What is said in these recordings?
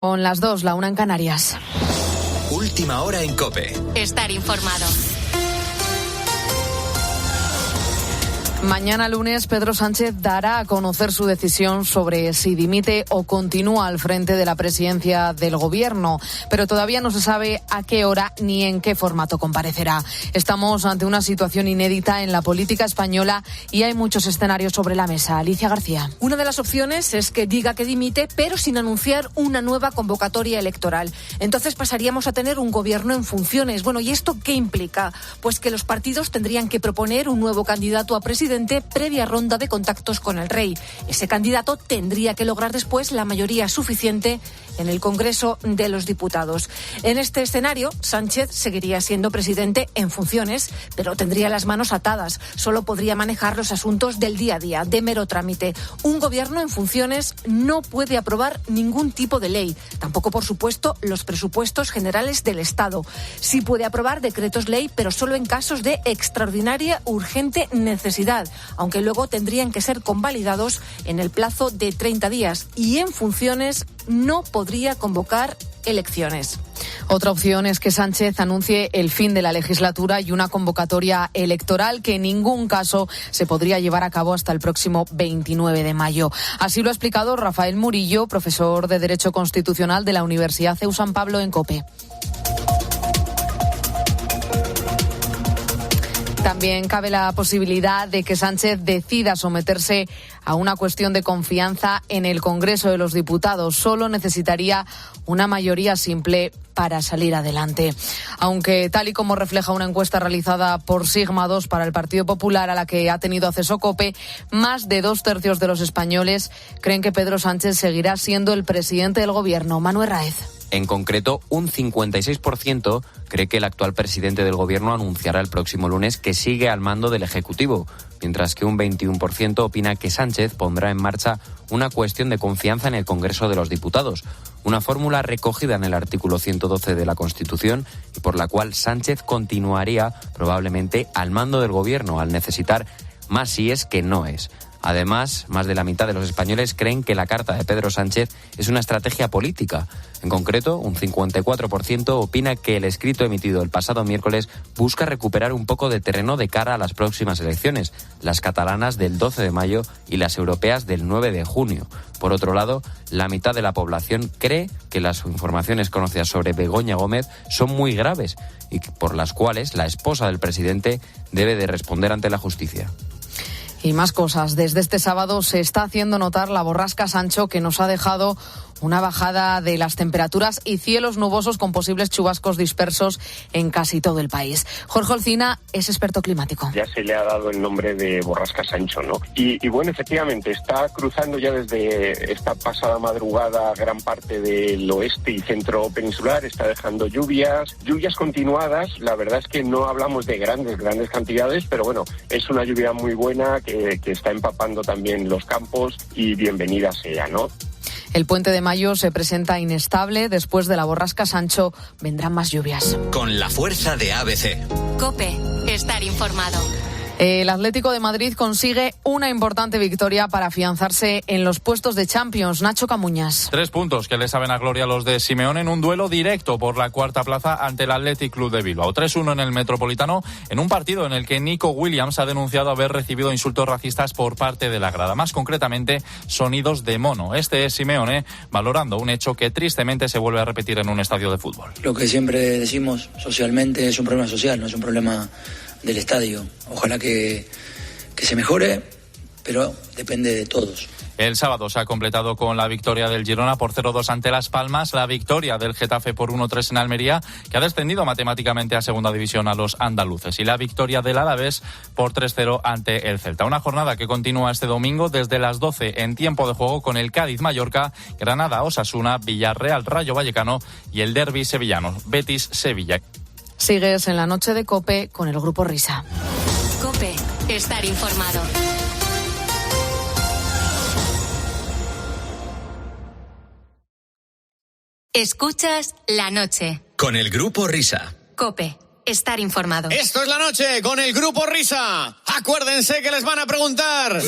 Con las 2, la 1 en Canarias. Última hora en COPE. Estar informado. Mañana lunes, Pedro Sánchez dará a conocer su decisión sobre si dimite o continúa al frente de la presidencia del Gobierno, pero todavía no se sabe a qué hora ni en qué formato comparecerá. Estamos ante una situación inédita en la política española y hay muchos escenarios sobre la mesa. Alicia García. Una de las opciones es que diga que dimite, pero sin anunciar una nueva convocatoria electoral. Entonces pasaríamos a tener un gobierno en funciones. Bueno, ¿y esto qué implica? Pues que los partidos tendrían que proponer un nuevo candidato a presidente previa ronda de contactos con el rey. Ese candidato tendría que lograr después la mayoría suficiente en el Congreso de los Diputados. En este escenario, Sánchez seguiría siendo presidente en funciones, pero tendría las manos atadas. Solo podría manejar los asuntos del día a día, de mero trámite. Un gobierno en funciones no puede aprobar ningún tipo de ley. Tampoco, por supuesto, los presupuestos generales del Estado. Sí puede aprobar decretos ley, pero solo en casos de extraordinaria, urgente necesidad, aunque luego tendrían que ser convalidados en el plazo de 30 días. Y en funciones no podría convocar elecciones. Otra opción es que Sánchez anuncie el fin de la legislatura y una convocatoria electoral que en ningún caso se podría llevar a cabo hasta el próximo 29 de mayo. Así lo ha explicado Rafael Murillo, profesor de Derecho Constitucional de la Universidad CEU San Pablo en COPE. También cabe la posibilidad de que Sánchez decida someterse a una cuestión de confianza en el Congreso de los Diputados. Solo necesitaría una mayoría simple para salir adelante. Aunque, tal y como refleja una encuesta realizada por Sigma 2 para el Partido Popular, a la que ha tenido acceso COPE, más de 2/3 de los españoles creen que Pedro Sánchez seguirá siendo el presidente del Gobierno. Manuel Raez. En concreto, un 56% cree que el actual presidente del Gobierno anunciará el próximo lunes que sigue al mando del Ejecutivo, mientras que un 21% opina que Sánchez pondrá en marcha una cuestión de confianza en el Congreso de los Diputados, una fórmula recogida en el artículo 112 de la Constitución y por la cual Sánchez continuaría probablemente al mando del Gobierno al necesitar más síes que noes. Además, más de la mitad de los españoles creen que la carta de Pedro Sánchez es una estrategia política. En concreto, un 54% opina que el escrito emitido el pasado miércoles busca recuperar un poco de terreno de cara a las próximas elecciones, las catalanas del 12 de mayo y las europeas del 9 de junio. Por otro lado, la mitad de la población cree que las informaciones conocidas sobre Begoña Gómez son muy graves y por las cuales la esposa del presidente debe de responder ante la justicia. Y más cosas. Desde este sábado se está haciendo notar la borrasca Sancho, que nos ha dejado una bajada de las temperaturas y cielos nubosos con posibles chubascos dispersos en casi todo el país. Jorge Olcina es experto climático. Ya se le ha dado el nombre de borrasca Sancho, ¿no? Y bueno, efectivamente, está cruzando ya desde esta pasada madrugada gran parte del oeste y centro peninsular, está dejando lluvias continuadas. La verdad es que no hablamos de grandes cantidades, pero bueno, es una lluvia muy buena que está empapando también los campos y bienvenida sea, ¿no? El puente de mayo se presenta inestable. Después de la borrasca Sancho vendrán más lluvias. Con la fuerza de ABC. COPE. Estar informado. El Atlético de Madrid consigue una importante victoria para afianzarse en los puestos de Champions. Nacho Camuñas. 3 puntos que le saben a gloria a los de Simeone en un duelo directo por la cuarta plaza ante el Athletic Club de Bilbao. 3-1 en el Metropolitano, en un partido en el que Nico Williams ha denunciado haber recibido insultos racistas por parte de la grada. Más concretamente, sonidos de mono. Este es Simeone valorando un hecho que tristemente se vuelve a repetir en un estadio de fútbol. Lo que siempre decimos socialmente es un problema social, no es un problema del estadio. Ojalá que se mejore, pero depende de todos. El sábado se ha completado con la victoria del Girona por 0-2 ante Las Palmas, la victoria del Getafe por 1-3 en Almería, que ha descendido matemáticamente a segunda división a los andaluces, y la victoria del Alavés por 3-0 ante el Celta. Una jornada que continúa este domingo desde las 12 en tiempo de juego con el Cádiz-Mallorca, Granada-Osasuna, Villarreal-Rayo Vallecano y el derbi sevillano, Betis-Sevilla. Sigues en la noche de COPE con el Grupo Risa. COPE. Estar informado. Escuchas La Noche. Con el Grupo Risa. COPE. Estar informado. Esto es La Noche con el Grupo Risa. Acuérdense que les van a preguntar.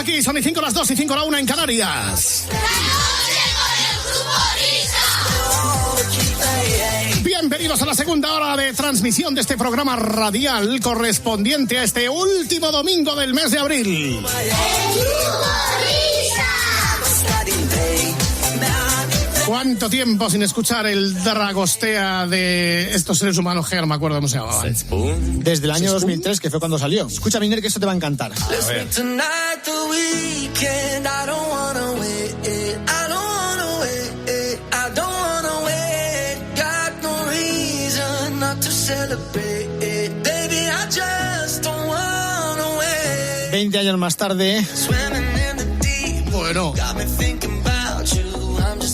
aquí, son y 5 las 2 y 5 la 1 en Canarias. Bienvenidos a la segunda hora de transmisión de este programa radial correspondiente a este último domingo del mes de abril. ¿Cuánto tiempo sin escuchar el Dragostea de estos seres humanos que no me acuerdo cómo se llamaban? Desde el año 2003, que fue cuando salió. Escucha, Miner, que eso te va a encantar. A ver. Celebrate, 20 años más tarde. Bueno.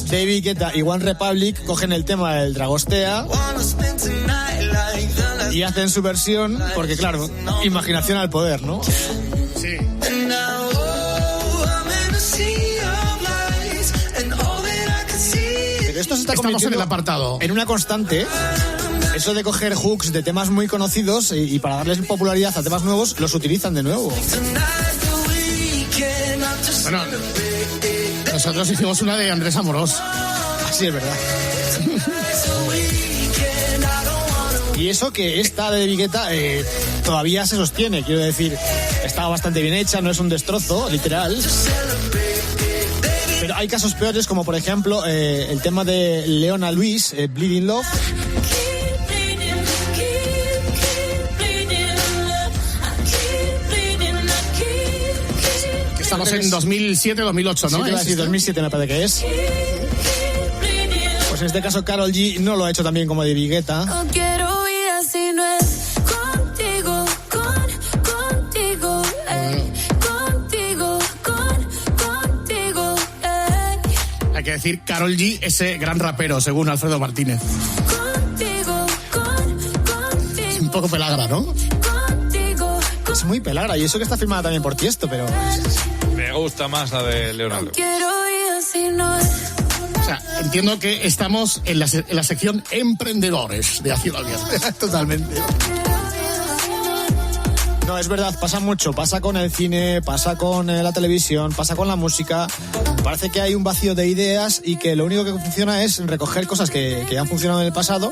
David Guetta y One Republic cogen el tema del Dragostea y hacen su versión, porque claro, imaginación al poder, ¿no? Sí. Pero esto se está Estamos en el apartado. En una constante. Eso de coger hooks de temas muy conocidos y para darles popularidad a temas nuevos, los utilizan de nuevo. Bueno, nosotros hicimos una de Andrés Amorós. Así es verdad. Y eso que esta de Vigueta todavía se sostiene, quiero decir, está bastante bien hecha, no es un destrozo, literal. Pero hay casos peores, como por ejemplo el tema de Leona Lewis, Bleeding Love. Estamos en 2007, 2008, ¿no? Sí, te iba a decir 2007 me parece que es. Pues en este caso Karol G no lo ha hecho tan bien como de Vigueta. No quiero ir así, no es contigo, contigo, contigo, Hay que decir Karol G, ese gran rapero, según Alfredo Martínez. Es un poco pelagra, ¿no? Es muy pelagra, y eso que está filmada también por Tiesto, pero... Me gusta más la de Leonardo. O sea, entiendo que estamos en la sección emprendedores de Haciendo al Viernes. Totalmente. No, es verdad, pasa mucho. Pasa con el cine, pasa con la televisión, pasa con la música. Parece que hay un vacío de ideas y que lo único que funciona es recoger cosas que han funcionado en el pasado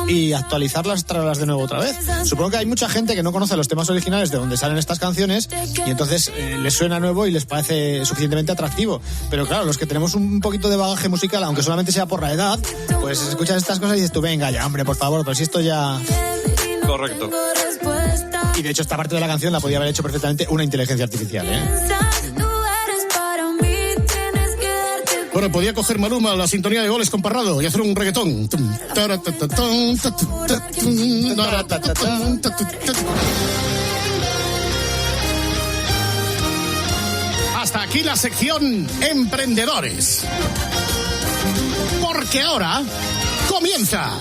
y actualizarlas, traerlas de nuevo otra vez. Supongo que hay mucha gente que no conoce los temas originales de donde salen estas canciones y entonces les suena nuevo y les parece suficientemente atractivo. Pero claro, los que tenemos un poquito de bagaje musical, aunque solamente sea por la edad, pues escuchas estas cosas y dices tú, venga ya, hombre, por favor, pero si esto ya... Correcto. Y de hecho esta parte de la canción la podía haber hecho perfectamente una inteligencia artificial, ¿eh? Bueno, podía coger Maluma la sintonía de Goles con Parrado y hacer un reggaetón. Hasta aquí la sección Emprendedores. Porque ahora comienza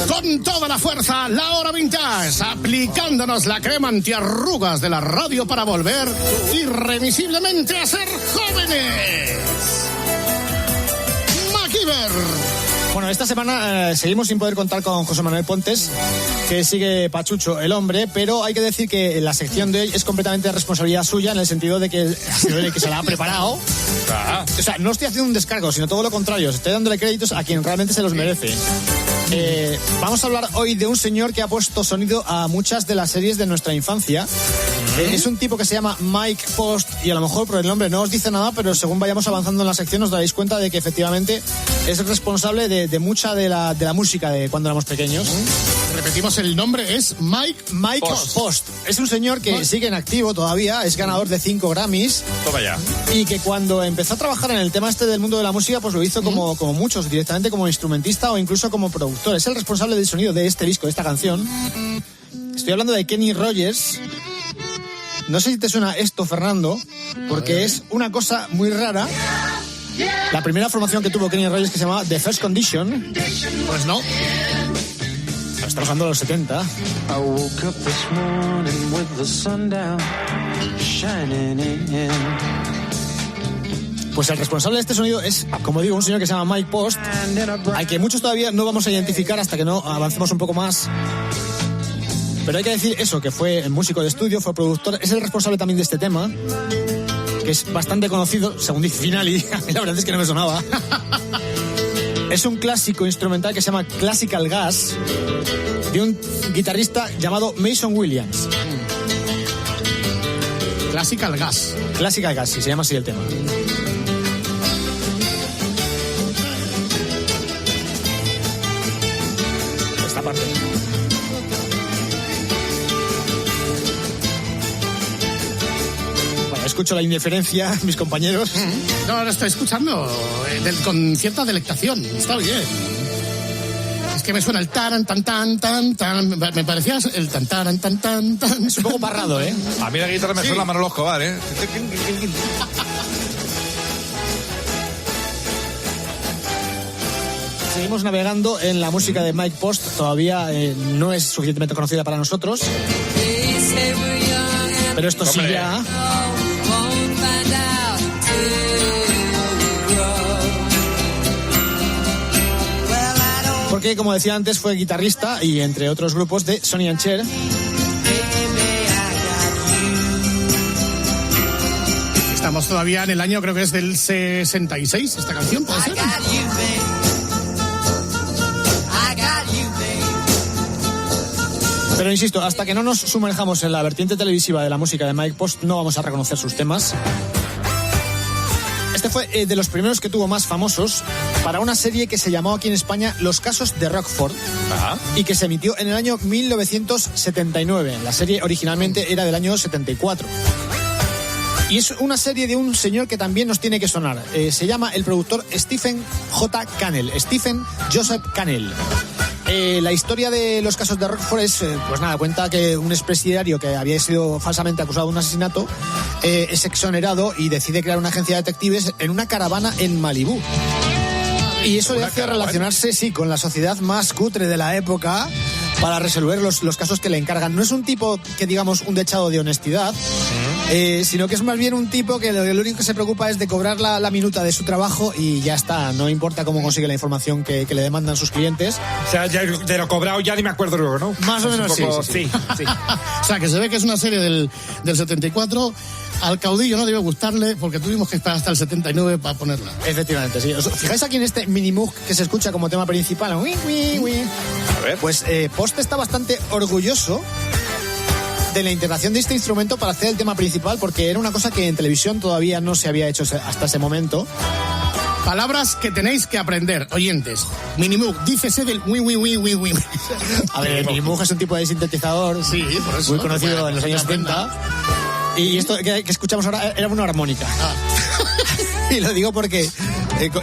con toda la fuerza la hora vintage, aplicándonos la crema antiarrugas de la radio para volver irremisiblemente a ser jóvenes. MacGyver. Bueno, esta semana seguimos sin poder contar con José Manuel Pontes, que sigue pachucho el hombre, pero hay que decir que la sección de hoy es completamente responsabilidad suya, en el sentido de que ha sido él el que se la ha preparado. O sea, no estoy haciendo un descargo, sino todo lo contrario, estoy dándole créditos a quien realmente se los merece. Vamos a hablar hoy de un señor que ha puesto sonido a muchas de las series de nuestra infancia. Es un tipo que se llama Mike Post y a lo mejor por el nombre no os dice nada, pero según vayamos avanzando en la sección os daréis cuenta de que efectivamente es responsable de mucha de la música de cuando éramos pequeños. Repetimos, el nombre es Mike Post. Es un señor que sigue en activo todavía, es ganador de 5 Grammys. Toma ya. Y que cuando empezó a trabajar en el tema este del mundo de la música, pues lo hizo como muchos, directamente como instrumentista o incluso como productor. Es el responsable del sonido de este disco, de esta canción. Estoy hablando de Kenny Rogers. No sé si te suena esto, Fernando, porque es una cosa muy rara. La primera formación que tuvo Kenny Rogers, que se llamaba The First Condition. Pues no. Estamos hablando de los 70. Pues el responsable de este sonido es, como digo, un señor que se llama Mike Post, al que muchos todavía no vamos a identificar hasta que no avancemos un poco más. Pero hay que decir eso, que fue músico de estudio, fue productor, es el responsable también de este tema, que es bastante conocido, según dice Finali, a mí la verdad es que no me sonaba. Es un clásico instrumental que se llama Classical Gas, de un guitarrista llamado Mason Williams. Classical Gas. Classical Gas, sí, se llama así el tema. Esta parte. Bueno, escucho la indiferencia, mis compañeros. No, lo estoy escuchando con cierta delectación. Está bien. Es que me suena el taran, tan, tan, tan, tan. Me parecía el tan, taran, tan, tan, tan. Es un poco parrado, ¿eh? A mí la guitarra me suena a Manolo Escobar, ¿eh? Seguimos navegando en la música de Mike Post. Todavía no es suficientemente conocida para nosotros. Pero esto sí ya... Porque, como decía antes, fue guitarrista y entre otros grupos de Sonny and Cher. Estamos todavía en el año, creo que es del 66, esta canción, ¿puede ser? Pero insisto, hasta que no nos sumerjamos en la vertiente televisiva de la música de Mike Post, no vamos a reconocer sus temas. Este fue de los primeros que tuvo más famosos para una serie que se llamó aquí en España Los Casos de Rockford. Ajá. Y que se emitió en el año 1979. La serie originalmente era del año 74. Y es una serie de un señor que también nos tiene que sonar. Se llama el productor Stephen J. Cannell. Stephen Joseph Cannell. La historia de Los Casos de Rockford es, pues nada, cuenta que un expresidiario que había sido falsamente acusado de un asesinato es exonerado y decide crear una agencia de detectives en una caravana en Malibú. Y eso le hace relacionarse, sí, con la sociedad más cutre de la época para resolver los casos que le encargan. No es un tipo que, digamos, un dechado de honestidad, sino que es más bien un tipo que lo único que se preocupa es de cobrar la minuta de su trabajo y ya está. No importa cómo consigue la información que le demandan sus clientes. O sea, ya de lo cobrado ya ni me acuerdo luego, ¿no? Más o menos sí. O sea, que se ve que es una serie del 74... Al caudillo no debe gustarle porque tuvimos que esperar hasta el 79 para ponerla. Efectivamente, sí. ¿Os fijáis aquí en este mini-mug que se escucha como tema principal? A ver. Pues Post está bastante orgulloso de la integración de este instrumento para hacer el tema principal, porque era una cosa que en televisión todavía no se había hecho hasta ese momento. Palabras que tenéis que aprender, oyentes. Minimoog, dícese del wi. A ver, el Minimoog es un tipo de sintetizador, sí, por eso, muy conocido en los años 70. Y esto que escuchamos ahora era una armónica. Y lo digo porque,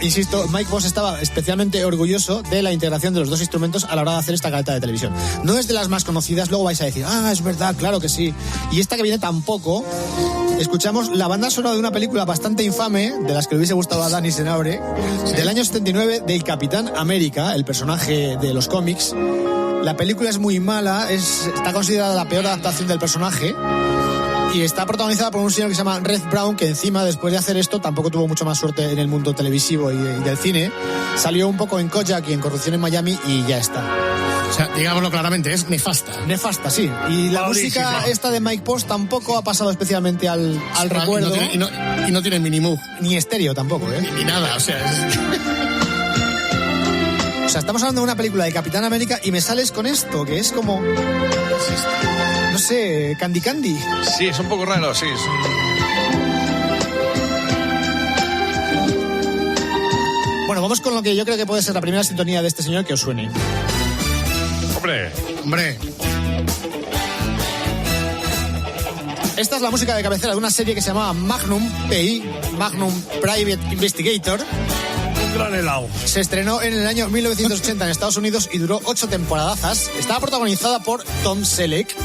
insisto, Mike Post estaba especialmente orgulloso de la integración de los dos instrumentos a la hora de hacer esta galeta de televisión. No es de las más conocidas, luego vais a decir, es verdad, claro que sí. Y esta que viene tampoco. Escuchamos la banda sonora de una película bastante infame, de las que le hubiese gustado a Dani Senabre, del año 79, del Capitán América, el personaje de los cómics. La película es muy mala, está considerada la peor adaptación del personaje. Y está protagonizada por un señor que se llama Red Brown, que encima, después de hacer esto, tampoco tuvo mucho más suerte en el mundo televisivo y del cine. Salió un poco en Kojak y en Corrupción en Miami y ya está. O sea, digámoslo claramente, es nefasta. Nefasta, sí. Y la música esta de Mike Post tampoco ha pasado especialmente al recuerdo. Y no tiene Minimoog. Ni estéreo tampoco, ¿eh? Ni nada, o sea... O sea, estamos hablando de una película de Capitán América y me sales con esto, que es como... No sé, Candy Candy. Sí, es un poco raro, sí. Bueno, vamos con lo que yo creo que puede ser la primera sintonía de este señor que os suene. ¡Hombre! Esta es la música de cabecera de una serie que se llamaba Magnum PI, Magnum Private Investigator. Un gran helado. Se estrenó en el año 1980 en Estados Unidos y duró 8 temporadazas. Estaba protagonizada por Tom Selleck.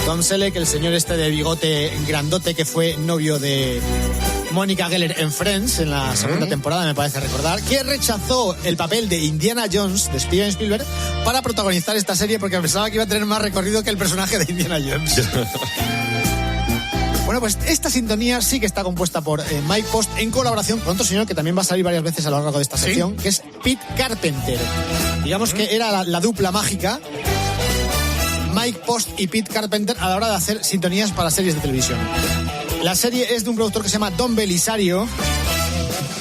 Tom Selleck, el señor este de bigote grandote que fue novio de Mónica Geller en Friends en la segunda temporada, me parece recordar, que rechazó el papel de Indiana Jones de Steven Spielberg para protagonizar esta serie porque pensaba que iba a tener más recorrido que el personaje de Indiana Jones. Bueno, pues esta sintonía sí que está compuesta por Mike Post en colaboración con otro señor que también va a salir varias veces a lo largo de esta sección, que es Pete Carpenter. Digamos que era la dupla mágica. Mike Post y Pete Carpenter a la hora de hacer sintonías para series de televisión. La serie es de un productor que se llama Don Belisario,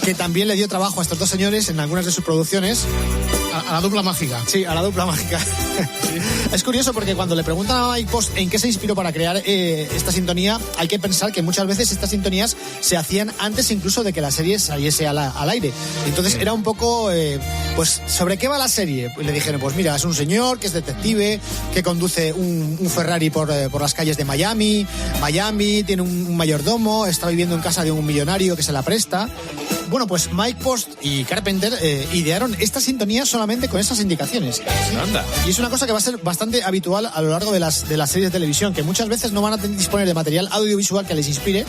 que también le dio trabajo a estos dos señores en algunas de sus producciones. A la dupla mágica. Sí, a la dupla mágica. Sí. Es curioso porque cuando le preguntan a Mike Post en qué se inspiró para crear esta sintonía, hay que pensar que muchas veces estas sintonías se hacían antes incluso de que la serie saliese al aire. Entonces era un poco, pues, ¿sobre qué va la serie? Le dijeron, pues mira, es un señor que es detective, que conduce un Ferrari por las calles de Miami, tiene un mayordomo, está viviendo en casa de un millonario que se la presta. Bueno, pues Mike Post y Carpenter idearon esta sintonía solamente con esas indicaciones. Anda. Y es una cosa que va a ser bastante habitual a lo largo de las series de televisión, que muchas veces no van a disponer de material audiovisual que les inspire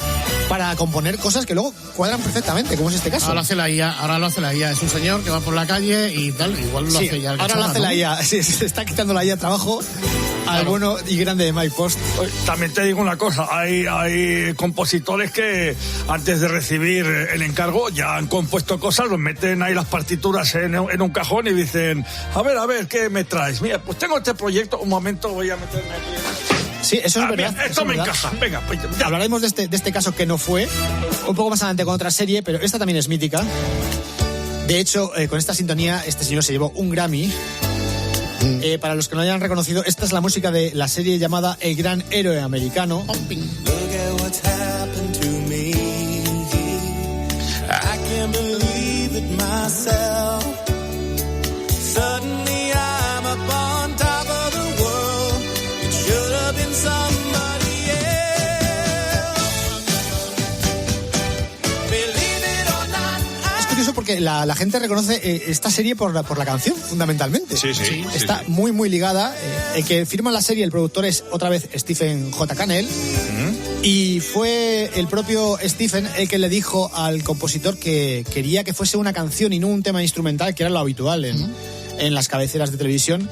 para componer cosas que luego cuadran perfectamente, como es este caso. Ahora lo hace la IA. Es un señor que va por la calle y tal, igual lo hace ya. Ahora lo hace la IA. Sí, se está quitando la IA trabajo al bueno y grande de Mike Post. También te digo una cosa, hay compositores que antes de recibir el encargo ya han compuesto cosas, los meten ahí las partituras en un cajón y dicen, a ver, ¿qué me traes? Mira, pues tengo este proyecto, un momento voy a meterme aquí. Sí, eso es verdad. Bien, esto me encaja, venga, pues ya. Hablaremos de este caso que no fue, un poco más adelante con otra serie, pero esta también es mítica. De hecho, con esta sintonía, este señor se llevó un Grammy. Para los que no hayan reconocido, esta es la música de la serie llamada El Gran Héroe Americano. Porque la gente reconoce esta serie por la canción, fundamentalmente. Sí. Está muy, muy ligada. El que firma la serie, el productor, es otra vez Stephen J. Cannell. Y fue el propio Stephen el que le dijo al compositor que quería que fuese una canción y no un tema instrumental, que era lo habitual en las cabeceras de televisión.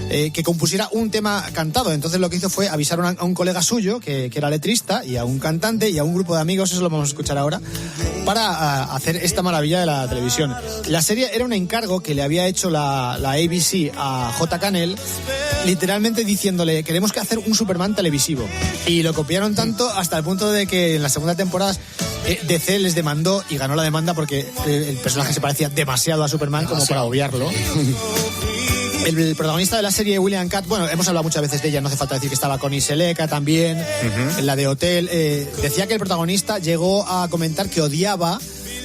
Que compusiera un tema cantado. Entonces lo que hizo fue avisar a un colega suyo que era letrista, y a un cantante y a un grupo de amigos, eso lo vamos a escuchar ahora, para hacer esta maravilla de la televisión. La serie era un encargo que le había hecho la ABC a J. Cannell, literalmente diciéndole, queremos que hacer un Superman televisivo. Y lo copiaron tanto hasta el punto de que en la segunda temporada DC les demandó y ganó la demanda porque el personaje se parecía demasiado a Superman como para obviarlo. El protagonista de la serie, William Katt, bueno, hemos hablado muchas veces de ella, no hace falta decir que estaba Connie Sellecca también, en la de Hotel. Decía que el protagonista llegó a comentar que odiaba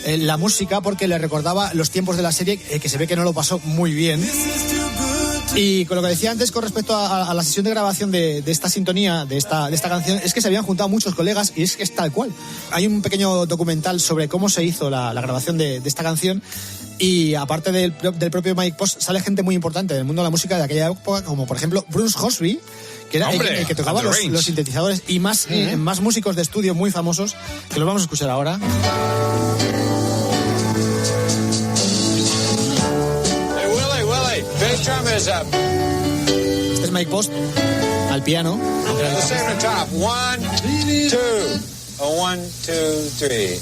la música porque le recordaba los tiempos de la serie, que se ve que no lo pasó muy bien. Y con lo que decía antes con respecto a la sesión de grabación de esta sintonía, de esta canción, es que se habían juntado muchos colegas y es que es tal cual. Hay un pequeño documental sobre cómo se hizo la grabación de esta canción. Y aparte del propio Mike Post, sale gente muy importante del mundo de la música de aquella época, como por ejemplo Bruce Hornsby, que era el que tocaba los sintetizadores, y más músicos de estudio muy famosos, que los vamos a escuchar ahora. Hey Willie, bass drum is up. Este es Mike Post al piano. Let's say on top. 1, 2. 1, 2, 3.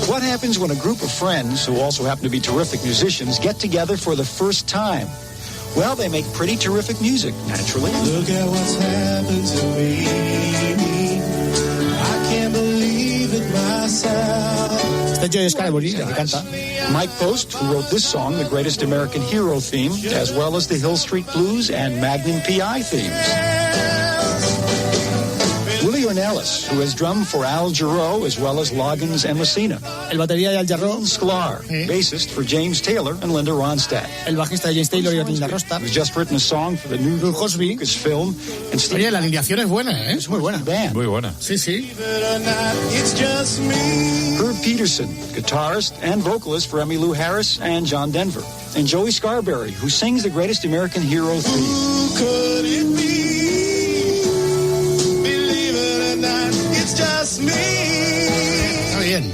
What happens when a group of friends, who also happen to be terrific musicians, get together for the first time? Well, they make pretty terrific music, naturally. Look at what's happened to me. I can't believe it myself. Este es Joe Scalabrini, el que canta. Mike Post, who wrote this song, the Greatest American Hero theme, as well as the Hill Street Blues and Magnum P.I. themes. Willie Ornelas, who has drummed for Al Jarreau as well as Loggins and Messina. El batería de Al Jarreau. Sklar, bassist for James Taylor and Linda Ronstadt. El bajista de James Taylor y Linda Ronstadt. Who's just written a song for the new Lucasfilm. Oye, la alineación es buena, ¿eh? Es muy buena. Band. Muy buena. Sí. Herb Peterson, guitarist and vocalist for Emmylou Harris and John Denver. And Joey Scarberry, who sings the Greatest American Hero theme. Who could it be? Está bien.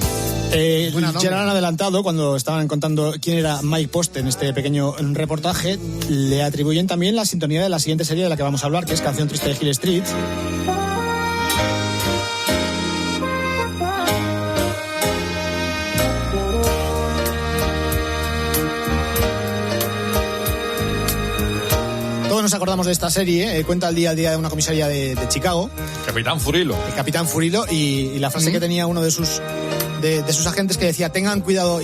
Ya lo han adelantado cuando estaban contando quién era Mike Post en este pequeño reportaje. Le atribuyen también la sintonía de la siguiente serie de la que vamos a hablar, que es Canción Triste de Hill Street. nos acordamos de esta serie. Cuenta el día a día de una comisaría de Chicago. Capitán Furilo. El Capitán Furilo y la frase que tenía uno de sus agentes que decía: tengan cuidado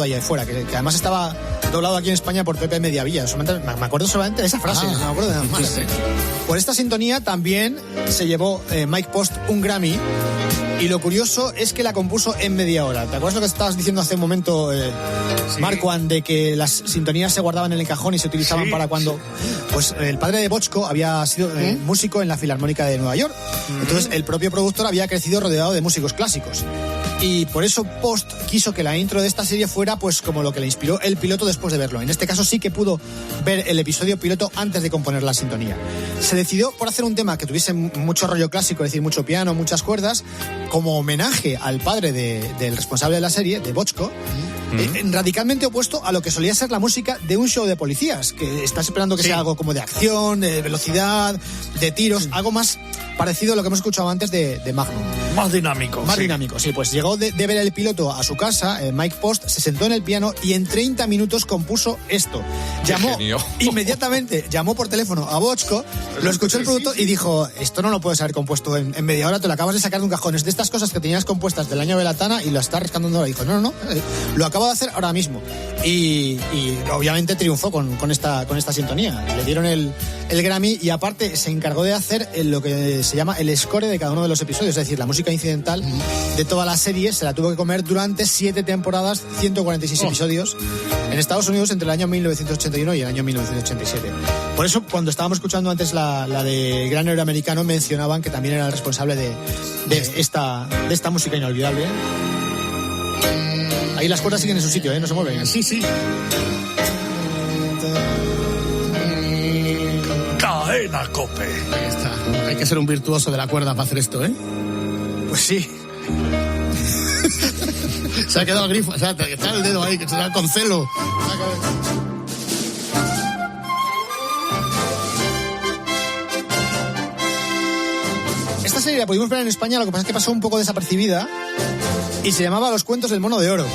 ahí afuera, que además estaba doblado aquí en España por Pepe Mediavilla. Me acuerdo solamente de esa frase, no me acuerdo de nada más. Sí. Por esta sintonía también se llevó Mike Post un Grammy. Y lo curioso es que la compuso en media hora. ¿Te acuerdas lo que estabas diciendo hace un momento, Marquand, de que las sintonías se guardaban en el cajón y se utilizaban para cuando... Pues el padre de Bochco había sido músico en la Filarmónica de Nueva York. Entonces el propio productor había crecido rodeado de músicos clásicos. Y por eso Post quiso que la intro de esta serie fuera pues como lo que le inspiró el piloto después de verlo. En este caso sí que pudo ver el episodio piloto antes de componer la sintonía. Se decidió por hacer un tema que tuviese mucho rollo clásico, es decir, mucho piano, muchas cuerdas, como homenaje al padre del responsable de la serie, de Bochco, radicalmente opuesto a lo que solía ser la música de un show de policías, que estás esperando que sea algo como de acción, de velocidad, de tiros, algo más parecido a lo que hemos escuchado antes de Magnum. Más dinámico. Más dinámico, sí. Pues llegó de ver el piloto a su casa, Mike Post se sentó en el piano y en 30 minutos compuso esto. Llamó inmediatamente, llamó por teléfono a Bochco, lo escuchó el producto y dijo: esto no lo puedes haber compuesto en media hora, te lo acabas de sacar de un cajón. Es de estas cosas que tenías compuestas del año de la Tana y lo estás rescatando ahora. Dijo: no, lo acabo de hacer ahora mismo. Y obviamente triunfó con esta sintonía. Le dieron el Grammy y aparte se encargó de hacer lo que se llama el score de cada uno de los episodios, es decir, la música incidental de toda la serie se la tuvo que comer durante 7 temporadas, 146 episodios en Estados Unidos entre el año 1981 y el año 1987. Por eso, cuando estábamos escuchando antes la de Gran Héroe Americano, mencionaban que también era el responsable de esta música inolvidable. Ahí las cuerdas siguen en su sitio, no se mueven. Sí. Cadena COPE. Ahí está. Hay que ser un virtuoso de la cuerda para hacer esto, ¿eh? Pues sí. Se ha quedado el grifo, o sea, está el dedo ahí, que se da con celo. Esta serie la pudimos ver en España, lo que pasa es que pasó un poco desapercibida y se llamaba Los Cuentos del Mono de Oro.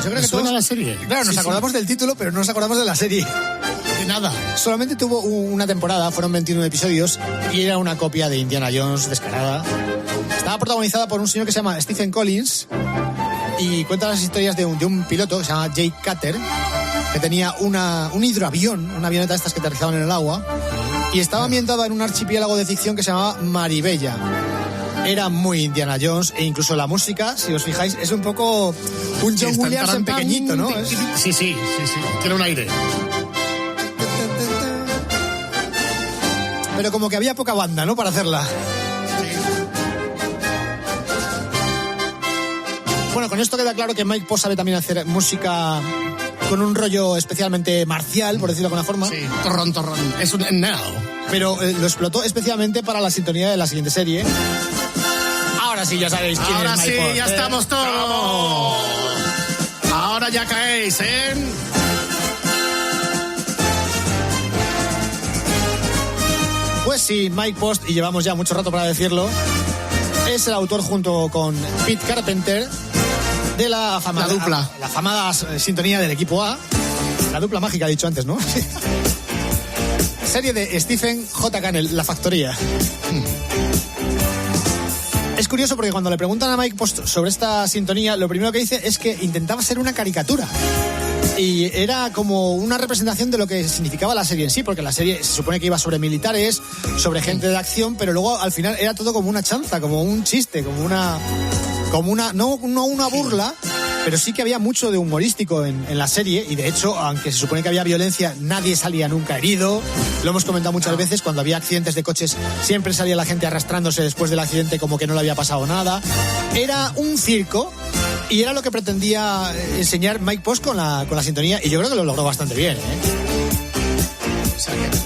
Yo creo que suena la serie. Claro, nos acordamos del título, pero no nos acordamos de la serie. De nada. Solamente tuvo una temporada, fueron 21 episodios y era una copia de Indiana Jones descarada. Estaba protagonizada por un señor que se llama Stephen Collins y cuenta las historias de un piloto que se llama Jake Cutter, que tenía un hidroavión, una avioneta de estas que aterrizaban en el agua, y estaba ambientada en un archipiélago de ficción que se llamaba Maribella. Era muy Indiana Jones e incluso la música, si os fijáis, es un poco un John Williams en pequeñito, ¿no? Sí. Tiene un aire. Pero como que había poca banda, ¿no? Para hacerla. Bueno, con esto queda claro que Mike Post sabe también hacer música con un rollo especialmente marcial, por decirlo de alguna forma. Sí, torrón. Es un now. Pero lo explotó especialmente para la sintonía de la siguiente serie. Ahora sí, ya sabéis quién es Mike Post. Ahora sí, ya estamos todos. ¡Bravo! Ahora ya caéis, ¿eh? Pues sí, Mike Post, y llevamos ya mucho rato para decirlo, es el autor junto con Pete Carpenter de la afamada sintonía del equipo A, la dupla mágica, he dicho antes, ¿no? Serie de Stephen J. Cannell, La Factoría. Es curioso porque cuando le preguntan a Mike Post sobre esta sintonía, lo primero que dice es que intentaba ser una caricatura. Y era como una representación de lo que significaba la serie en sí, porque la serie se supone que iba sobre militares, sobre gente de acción, pero luego al final era todo como una chanza, como un chiste, como una no una burla, pero sí que había mucho de humorístico en la serie, y de hecho, aunque se supone que había violencia, nadie salía nunca herido. Lo hemos comentado muchas veces, cuando había accidentes de coches siempre salía la gente arrastrándose después del accidente como que no le había pasado nada. Era un circo y era lo que pretendía enseñar Mike Post con la sintonía, y yo creo que lo logró bastante bien, ¿eh? O sea que...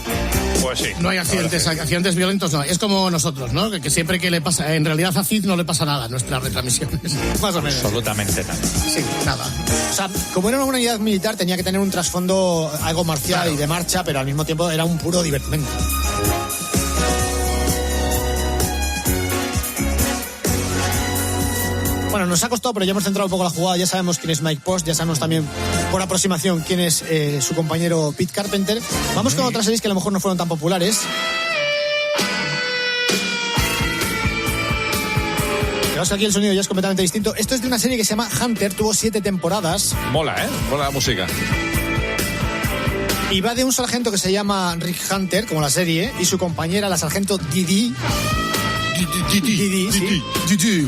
Pues sí. No hay accidentes violentos, no. Es como nosotros, ¿no? Que siempre que le pasa, en realidad a Cid no le pasa nada en nuestras retransmisiones. Más o menos. Absolutamente nada. Sí, nada. O sea, como era una unidad militar, tenía que tener un trasfondo algo marcial y de marcha, pero al mismo tiempo era un puro divertimento. Bueno, nos ha costado, pero ya hemos centrado un poco la jugada. Ya sabemos quién es Mike Post, ya sabemos también por aproximación quién es su compañero Pete Carpenter. Vamos con otras series que a lo mejor no fueron tan populares. Fijaos, aquí el sonido ya es completamente distinto. Esto es de una serie que se llama Hunter, tuvo 7 temporadas. Mola, mola la música. Y va de un sargento que se llama Rick Hunter, como la serie, y su compañera, la sargento Didi.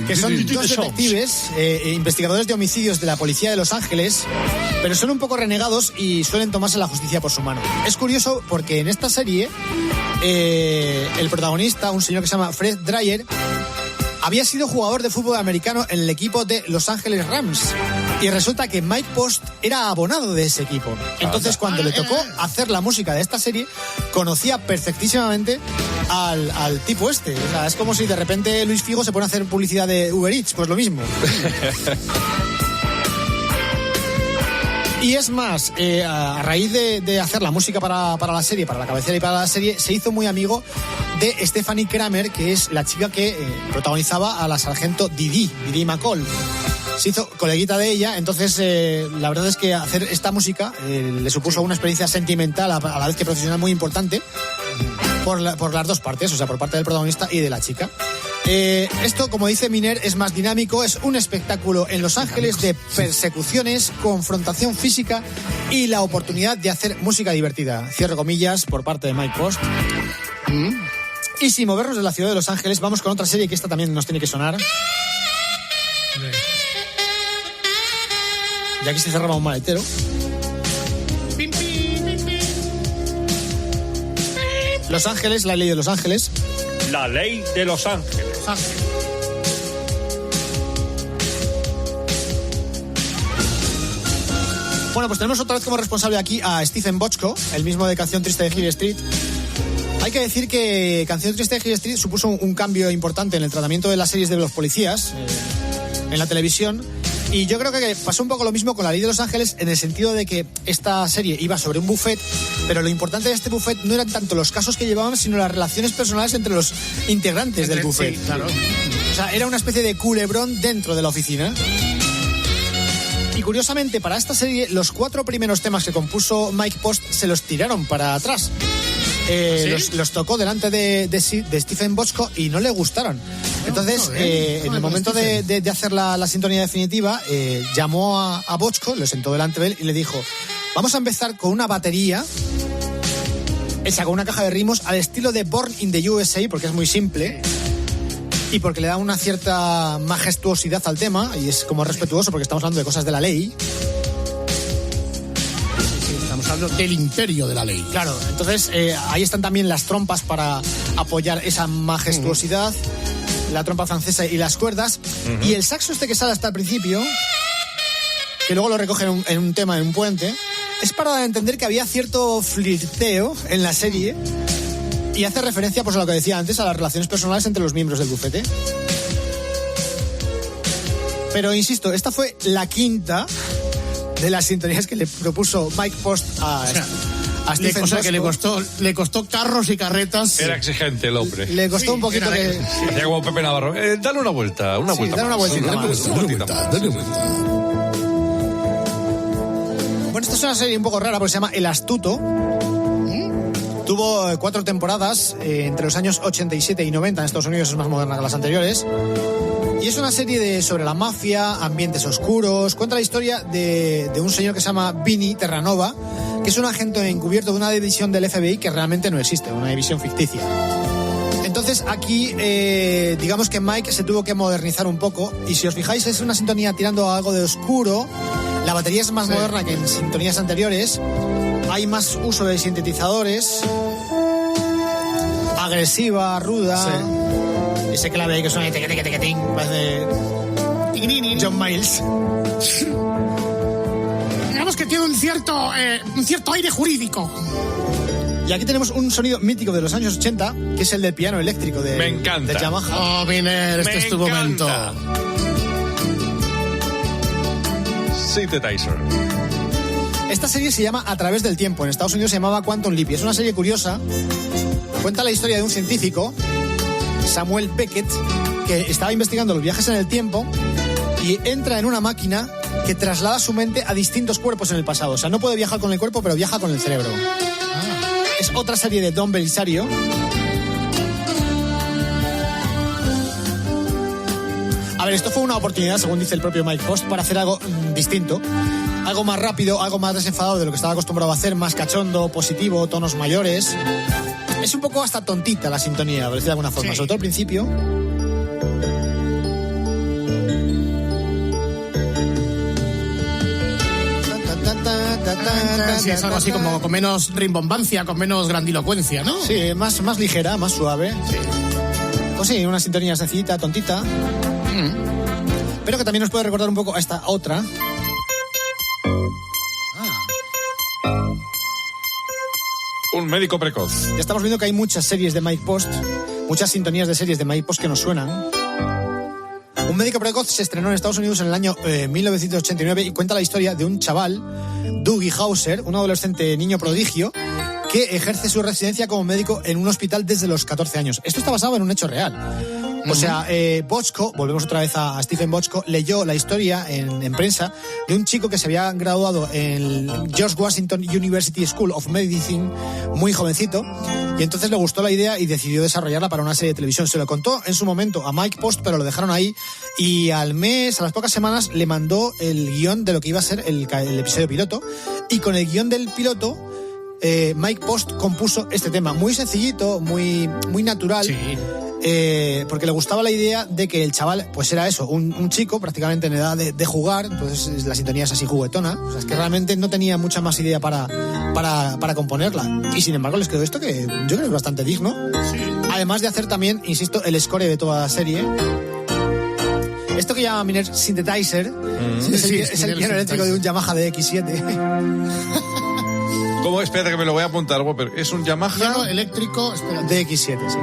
Que son dos detectives, investigadores de homicidios de la policía de Los Ángeles, pero son un poco renegados y suelen tomarse la justicia por su mano. Es curioso porque en esta serie el protagonista, un señor que se llama Fred Dreyer, había sido jugador de fútbol americano en el equipo de Los Ángeles Rams. Y resulta que Mike Post era abonado de ese equipo. Entonces, cuando le tocó hacer la música de esta serie, conocía perfectísimamente al tipo este. O sea, es como si de repente Luis Figo se pone a hacer publicidad de Uber Eats, pues lo mismo. Y es más, a raíz de hacer la música para la serie, para la cabecera y para la serie, se hizo muy amigo de Stephanie Kramer, que es la chica que protagonizaba a la sargento Didi McCall. Se hizo coleguita de ella, entonces la verdad es que hacer esta música le supuso una experiencia sentimental a la vez que profesional muy importante por las dos partes, o sea, por parte del protagonista y de la chica. Esto, como dice Miner, es más dinámico, es un espectáculo en Los Ángeles de persecuciones, confrontación física y la oportunidad de hacer música divertida. Cierro comillas por parte de Mike Post. Y sin movernos de la ciudad de Los Ángeles, vamos con otra serie que esta también nos tiene que sonar. Y aquí se cerraba un maletero. Los Ángeles, la ley de Los Ángeles. La ley de Los Ángeles. Bueno, pues tenemos otra vez como responsable aquí a Stephen Bochco, el mismo de Canción Triste de Hill Street. Hay que decir que Canción Triste de Hill Street supuso un cambio importante en el tratamiento de las series de los policías en la televisión. Y yo creo que pasó un poco lo mismo con La Ley de Los Ángeles, en el sentido de que esta serie iba sobre un buffet, pero lo importante de este buffet no eran tanto los casos que llevaban, sino las relaciones personales entre los integrantes del buffet. Sí, claro. O sea, era una especie de culebrón dentro de la oficina. Y curiosamente, para esta serie, los 4 primeros temas que compuso Mike Post se los tiraron para atrás. Los tocó delante de Stephen Bochco y no le gustaron. Entonces, en el momento de hacer la sintonía definitiva, llamó a Bochco, lo sentó delante de él y le dijo: vamos a empezar con una batería hecha con una caja de ritmos al estilo de Born in the USA, porque es muy simple y porque le da una cierta majestuosidad al tema y es como respetuoso porque estamos hablando de cosas de la ley. Estamos hablando del imperio de la ley. Claro, entonces ahí están también las trompas para apoyar esa majestuosidad, la trompa francesa y las cuerdas. Y el saxo este que sale hasta el principio, que luego lo recogen en un tema, en un puente, es para entender que había cierto flirteo en la serie y hace referencia, pues a lo que decía antes, a las relaciones personales entre los miembros del bufete. Pero insisto, esta fue la quinta de las sintonías que le propuso Mike Post a Stephen Bochco. Que le costó carros y carretas. Era exigente el hombre. Le costó un poquito que... Hacía como Pepe Navarro. Dale una vuelta, una vuelta. Dale una vueltita más. Dale vuelta. Bueno, esta es una serie un poco rara porque se llama El Astuto. Tuvo 4 temporadas entre los años 87 y 90. En Estados Unidos es más moderna que las anteriores. Y es una serie sobre la mafia, ambientes oscuros. Cuenta la historia de un señor que se llama Vinny Terranova, que es un agente encubierto de una división del FBI que realmente no existe, una división ficticia. Entonces aquí, digamos que Mike se tuvo que modernizar un poco. Y si os fijáis, es una sintonía tirando a algo de oscuro. La batería es más moderna que en sintonías anteriores. Hay más uso de sintetizadores. Agresiva, ruda. Sí. Ese clave ahí que suena tequetequetequetín, parece John Miles. Digamos que tiene un cierto aire jurídico. Y aquí tenemos un sonido mítico de los años 80, que es el del piano eléctrico de, Me encanta. de Yamaha. Oh, Miner, este es tu momento. Synthesizer. Esta serie se llama A través del tiempo. En Estados Unidos se llamaba Quantum Leap. Es una serie curiosa. Cuenta la historia de un científico, Samuel Beckett, que estaba investigando los viajes en el tiempo y entra en una máquina que traslada su mente a distintos cuerpos en el pasado. O sea, no puede viajar con el cuerpo, pero viaja con el cerebro. Es otra serie de Don Belisario. A ver, esto fue una oportunidad, según dice el propio Mike Post, para hacer algo distinto. Algo más rápido, algo más desenfadado de lo que estaba acostumbrado a hacer, más cachondo, positivo, tonos mayores. Es un poco hasta tontita la sintonía, por decirlo de alguna forma, sí. Sobre todo al principio. Sí, es algo así como con menos rimbombancia, con menos grandilocuencia, ¿no? Sí, más ligera, más suave. Sí. Pues sí, una sintonía sencillita, tontita. Pero que también nos puede recordar un poco a esta otra. Un médico precoz. Ya estamos viendo que hay muchas series de Mike Post, muchas sintonías de series de Mike Post que nos suenan. Un médico precoz se estrenó en Estados Unidos en el año 1989 y cuenta la historia de un chaval, Dougie Hauser, un adolescente niño prodigio, que ejerce su residencia como médico en un hospital desde los 14 años. Esto está basado en un hecho real. O sea, Bochco, volvemos otra vez a Stephen Bochco, leyó la historia en prensa de un chico que se había graduado en George Washington University School of Medicine, muy jovencito, y entonces le gustó la idea y decidió desarrollarla para una serie de televisión. Se lo contó en su momento a Mike Post, pero lo dejaron ahí, y al mes, a las pocas semanas, le mandó el guión de lo que iba a ser el episodio piloto, y con el guión del piloto, Mike Post compuso este tema, muy sencillito, muy natural. Sí. Porque le gustaba la idea de que el chaval, pues era eso, un chico prácticamente en edad de jugar, entonces la sintonía es así juguetona, o sea, es que realmente no tenía mucha más idea para componerla, y sin embargo les quedó esto que yo creo que es bastante digno, sí. Además de hacer también, insisto, el score de toda la serie. Esto que llama Miner Synthesizer, es el piano eléctrico de un Yamaha DX7. ¿Cómo? Espera que me lo voy a apuntar, Whopper. ¿Es un Yamaha? Piano eléctrico DX7, sí.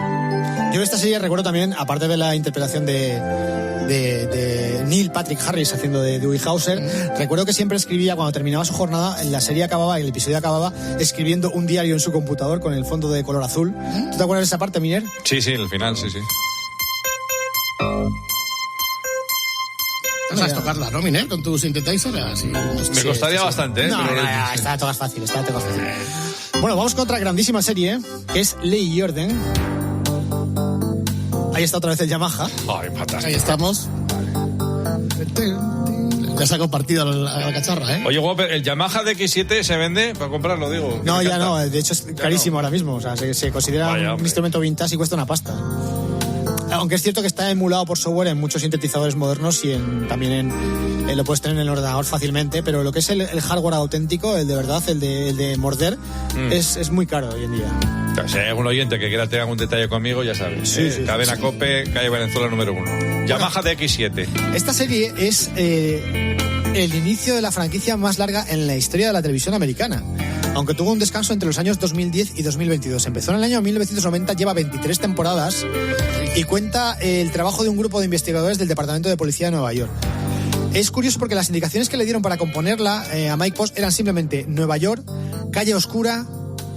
Yo esta serie recuerdo también, aparte de la interpretación de Neil Patrick Harris haciendo de Dougie Hauser, recuerdo que siempre escribía, cuando terminaba su jornada, la serie acababa, el episodio acababa, escribiendo un diario en su computador con el fondo de color azul. ¿Tú te acuerdas de esa parte, Miner? Sí, el final, sí. No sabes tocarla, ¿no, Miner? Con tu synthesizer. Así, me costaría bastante, ¿eh? No, pero está todo fácil, Bueno, vamos con otra grandísima serie, que es Ley y Orden. Ahí está otra vez el Yamaha. Ay, fantástico. Ahí estamos. Ya se ha compartido la cacharra, ¿eh? Oye, Whopper, ¿el Yamaha DX7 se vende para comprarlo, digo? No, ya no. De hecho es carísimo ahora mismo. O sea, se considera un instrumento vintage y cuesta una pasta. Aunque es cierto que está emulado por software en muchos sintetizadores modernos y también lo puedes tener en el ordenador fácilmente, pero lo que es el hardware auténtico, el de verdad, el de morder, es muy caro hoy en día. Si hay algún oyente que quiera tener algún detalle conmigo, ya sabes. Sí, Cadena Cope, calle Valenzuela número 1. Yamaha DX7. Esta serie es el inicio de la franquicia más larga en la historia de la televisión americana, aunque tuvo un descanso entre los años 2010 y 2022. Empezó en el año 1990, lleva 23 temporadas y cuenta el trabajo de un grupo de investigadores del Departamento de Policía de Nueva York. Es curioso porque las indicaciones que le dieron para componerla a Mike Post eran simplemente Nueva York, calle oscura,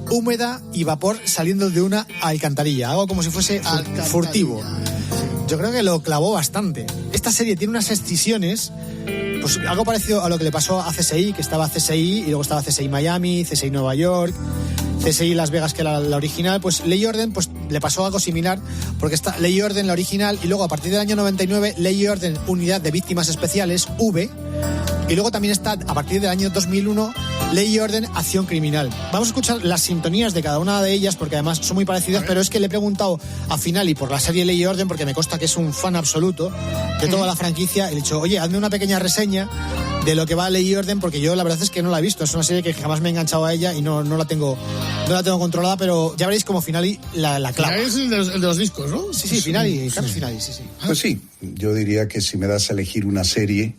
húmeda y vapor saliendo de una alcantarilla, algo como si fuese furtivo. Yo creo que lo clavó bastante. Esta serie tiene unas excisiones, pues algo parecido a lo que le pasó a CSI, que estaba CSI y luego estaba CSI Miami, CSI Nueva York, CSI Las Vegas, que era la original. Pues Ley y Orden, pues le pasó algo similar, porque está Ley y Orden, la original, y luego a partir del año 99 Ley y Orden, Unidad de Víctimas Especiales, V, y luego también está a partir del año 2001 Ley y Orden, Acción Criminal. Vamos a escuchar las sintonías de cada una de ellas porque además son muy parecidas, pero es que le he preguntado a Finali por la serie Ley y Orden porque me consta que es un fan absoluto de toda la franquicia y le he dicho, oye, hazme una pequeña reseña de lo que va a Ley y Orden, porque yo la verdad es que no la he visto. Es una serie que jamás me he enganchado a ella y no la tengo controlada, pero ya veréis como Finali la clava. Es el de los discos, ¿no? Sí, Finali, Carlos Finali, sí. Pues sí, yo diría que si me das a elegir una serie,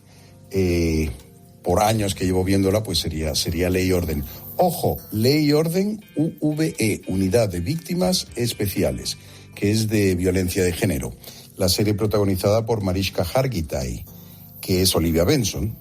por años que llevo viéndola, pues sería Ley y Orden. Ojo, Ley y Orden, UVE, Unidad de Víctimas Especiales, que es de violencia de género. La serie protagonizada por Mariska Hargitay, que es Olivia Benson.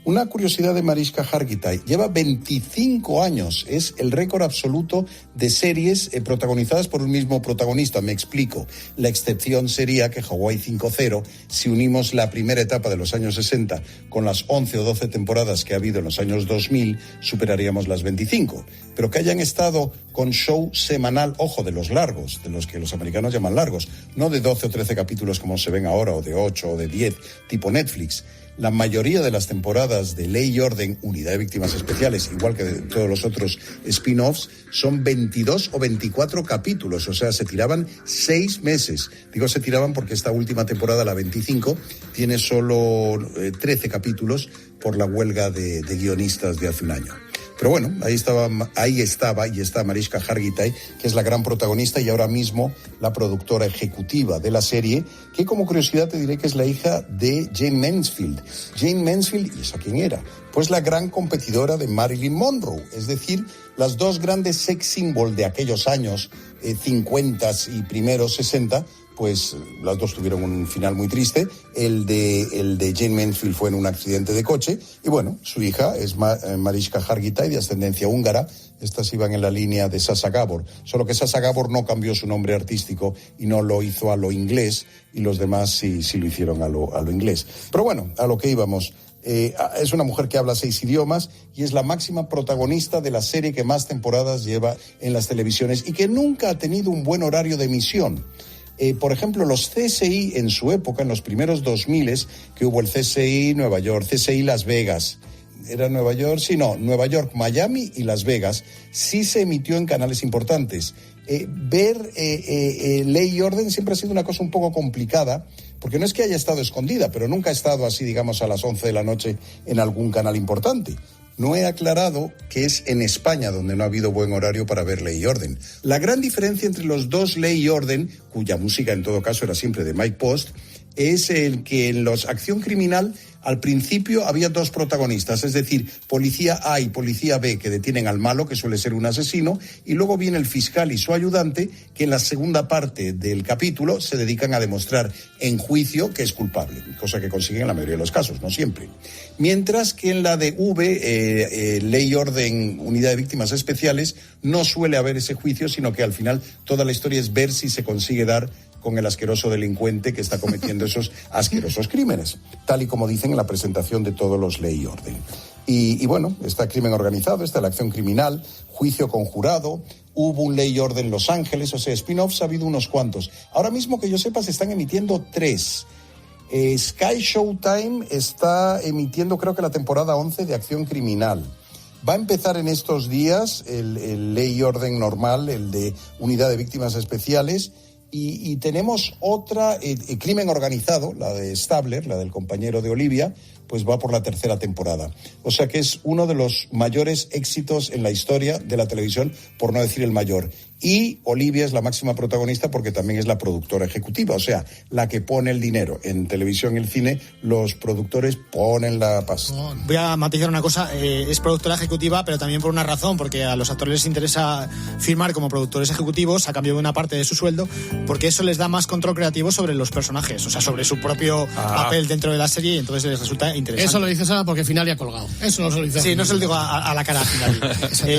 Una curiosidad de Mariska Hargitay, lleva 25 años, es el récord absoluto de series protagonizadas por un mismo protagonista. Me explico. La excepción sería que Hawaii 5.0, si unimos la primera etapa de los años 60 con las 11 o 12 temporadas que ha habido en los años 2000, superaríamos las 25. Pero que hayan estado con show semanal, ojo, de los largos, de los que los americanos llaman largos, no de 12 o 13 capítulos como se ven ahora, o de 8 o de 10, tipo Netflix. La mayoría de las temporadas de Ley y Orden, Unidad de Víctimas Especiales, igual que de todos los otros spin-offs, son 22 o 24 capítulos, o sea, se tiraban 6 meses. Digo se tiraban porque esta última temporada, la 25, tiene solo 13 capítulos por la huelga de guionistas de hace un año. Pero bueno, ahí estaba y está Mariska Hargitay, que es la gran protagonista y ahora mismo la productora ejecutiva de la serie, que como curiosidad te diré que es la hija de Jane Mansfield. Jane Mansfield, ¿y esa quién era? Pues la gran competidora de Marilyn Monroe, es decir, las dos grandes sex symbols de aquellos años 50 y primeros 60, pues las dos tuvieron un final muy triste. El de Jane Mansfield fue en un accidente de coche y bueno, su hija es Mariska Hargitay, de ascendencia húngara. Estas iban en la línea de Sasha Gabor, solo que Sasha Gabor no cambió su nombre artístico y no lo hizo a lo inglés, y los demás sí lo hicieron a lo inglés. Pero bueno, a lo que íbamos. Es una mujer que habla 6 idiomas y es la máxima protagonista de la serie que más temporadas lleva en las televisiones y que nunca ha tenido un buen horario de emisión. Por ejemplo, los CSI en su época, en los primeros 2000, que hubo el CSI Nueva York, CSI Las Vegas, ¿era Nueva York? Sí, no, Nueva York, Miami y Las Vegas, sí se emitió en canales importantes. Ver Ley y Orden siempre ha sido una cosa un poco complicada, porque no es que haya estado escondida, pero nunca ha estado así, digamos, a las 11 de la noche en algún canal importante. No he aclarado que es en España donde no ha habido buen horario para ver Ley y Orden. La gran diferencia entre los dos Ley y Orden, cuya música en todo caso era siempre de Mike Post, es el que en los Acción Criminal al principio había dos protagonistas, es decir, policía A y policía B que detienen al malo, que suele ser un asesino, y luego viene el fiscal y su ayudante, que en la segunda parte del capítulo se dedican a demostrar en juicio que es culpable, cosa que consiguen en la mayoría de los casos, no siempre. Mientras que en la de Ley y Orden, Unidad de Víctimas Especiales, no suele haber ese juicio, sino que al final toda la historia es ver si se consigue dar con el asqueroso delincuente que está cometiendo esos asquerosos crímenes, tal y como dicen en la presentación de todos los Ley y Orden. Y bueno, está crimen organizado, está la acción criminal, juicio con jurado, hubo un Ley y Orden Los Ángeles, o sea, spin-offs ha habido unos cuantos. Ahora mismo que yo sepa se están emitiendo 3. Sky Showtime está emitiendo creo que la temporada 11 de Acción Criminal. Va a empezar en estos días el Ley y Orden normal, el de Unidad de Víctimas Especiales. Y tenemos otra, Crimen Organizado, la de Stabler, la del compañero de Olivia, pues va por la 3ª temporada. O sea que es uno de los mayores éxitos en la historia de la televisión, por no decir el mayor. Y Olivia es la máxima protagonista porque también es la productora ejecutiva, o sea, la que pone el dinero. En televisión y el cine, los productores ponen la pasta. Voy a matizar una cosa, es productora ejecutiva, pero también por una razón, porque a los actores les interesa firmar como productores ejecutivos a cambio de una parte de su sueldo, porque eso les da más control creativo sobre los personajes, o sea, sobre su propio papel dentro de la serie, y entonces les resulta interesante. Eso lo dices ahora porque Finali ha colgado. Eso no se lo dices. Sí, no se lo digo a la cara a Finali.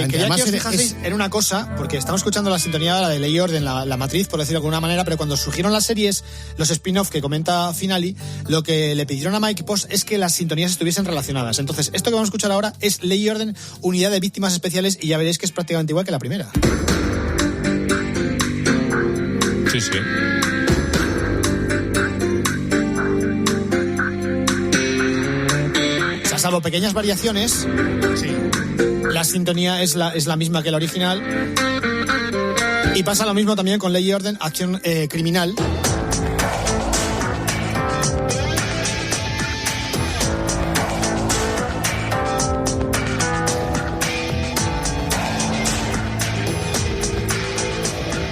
Quería que os fijaseis en una cosa, porque estamos escuchando la sintonía la de Ley y Orden, la matriz, por decirlo de alguna manera, pero cuando surgieron las series, los spin-off que comenta Finali, lo que le pidieron a Mike Post es que las sintonías estuviesen relacionadas. Entonces, esto que vamos a escuchar ahora es Ley y Orden, Unidad de Víctimas Especiales, y ya veréis que es prácticamente igual que la primera. Sí, sí. O sea, salvo pequeñas variaciones, sí, la sintonía es la misma que la original. Y pasa lo mismo también con Ley y Orden, Acción Criminal.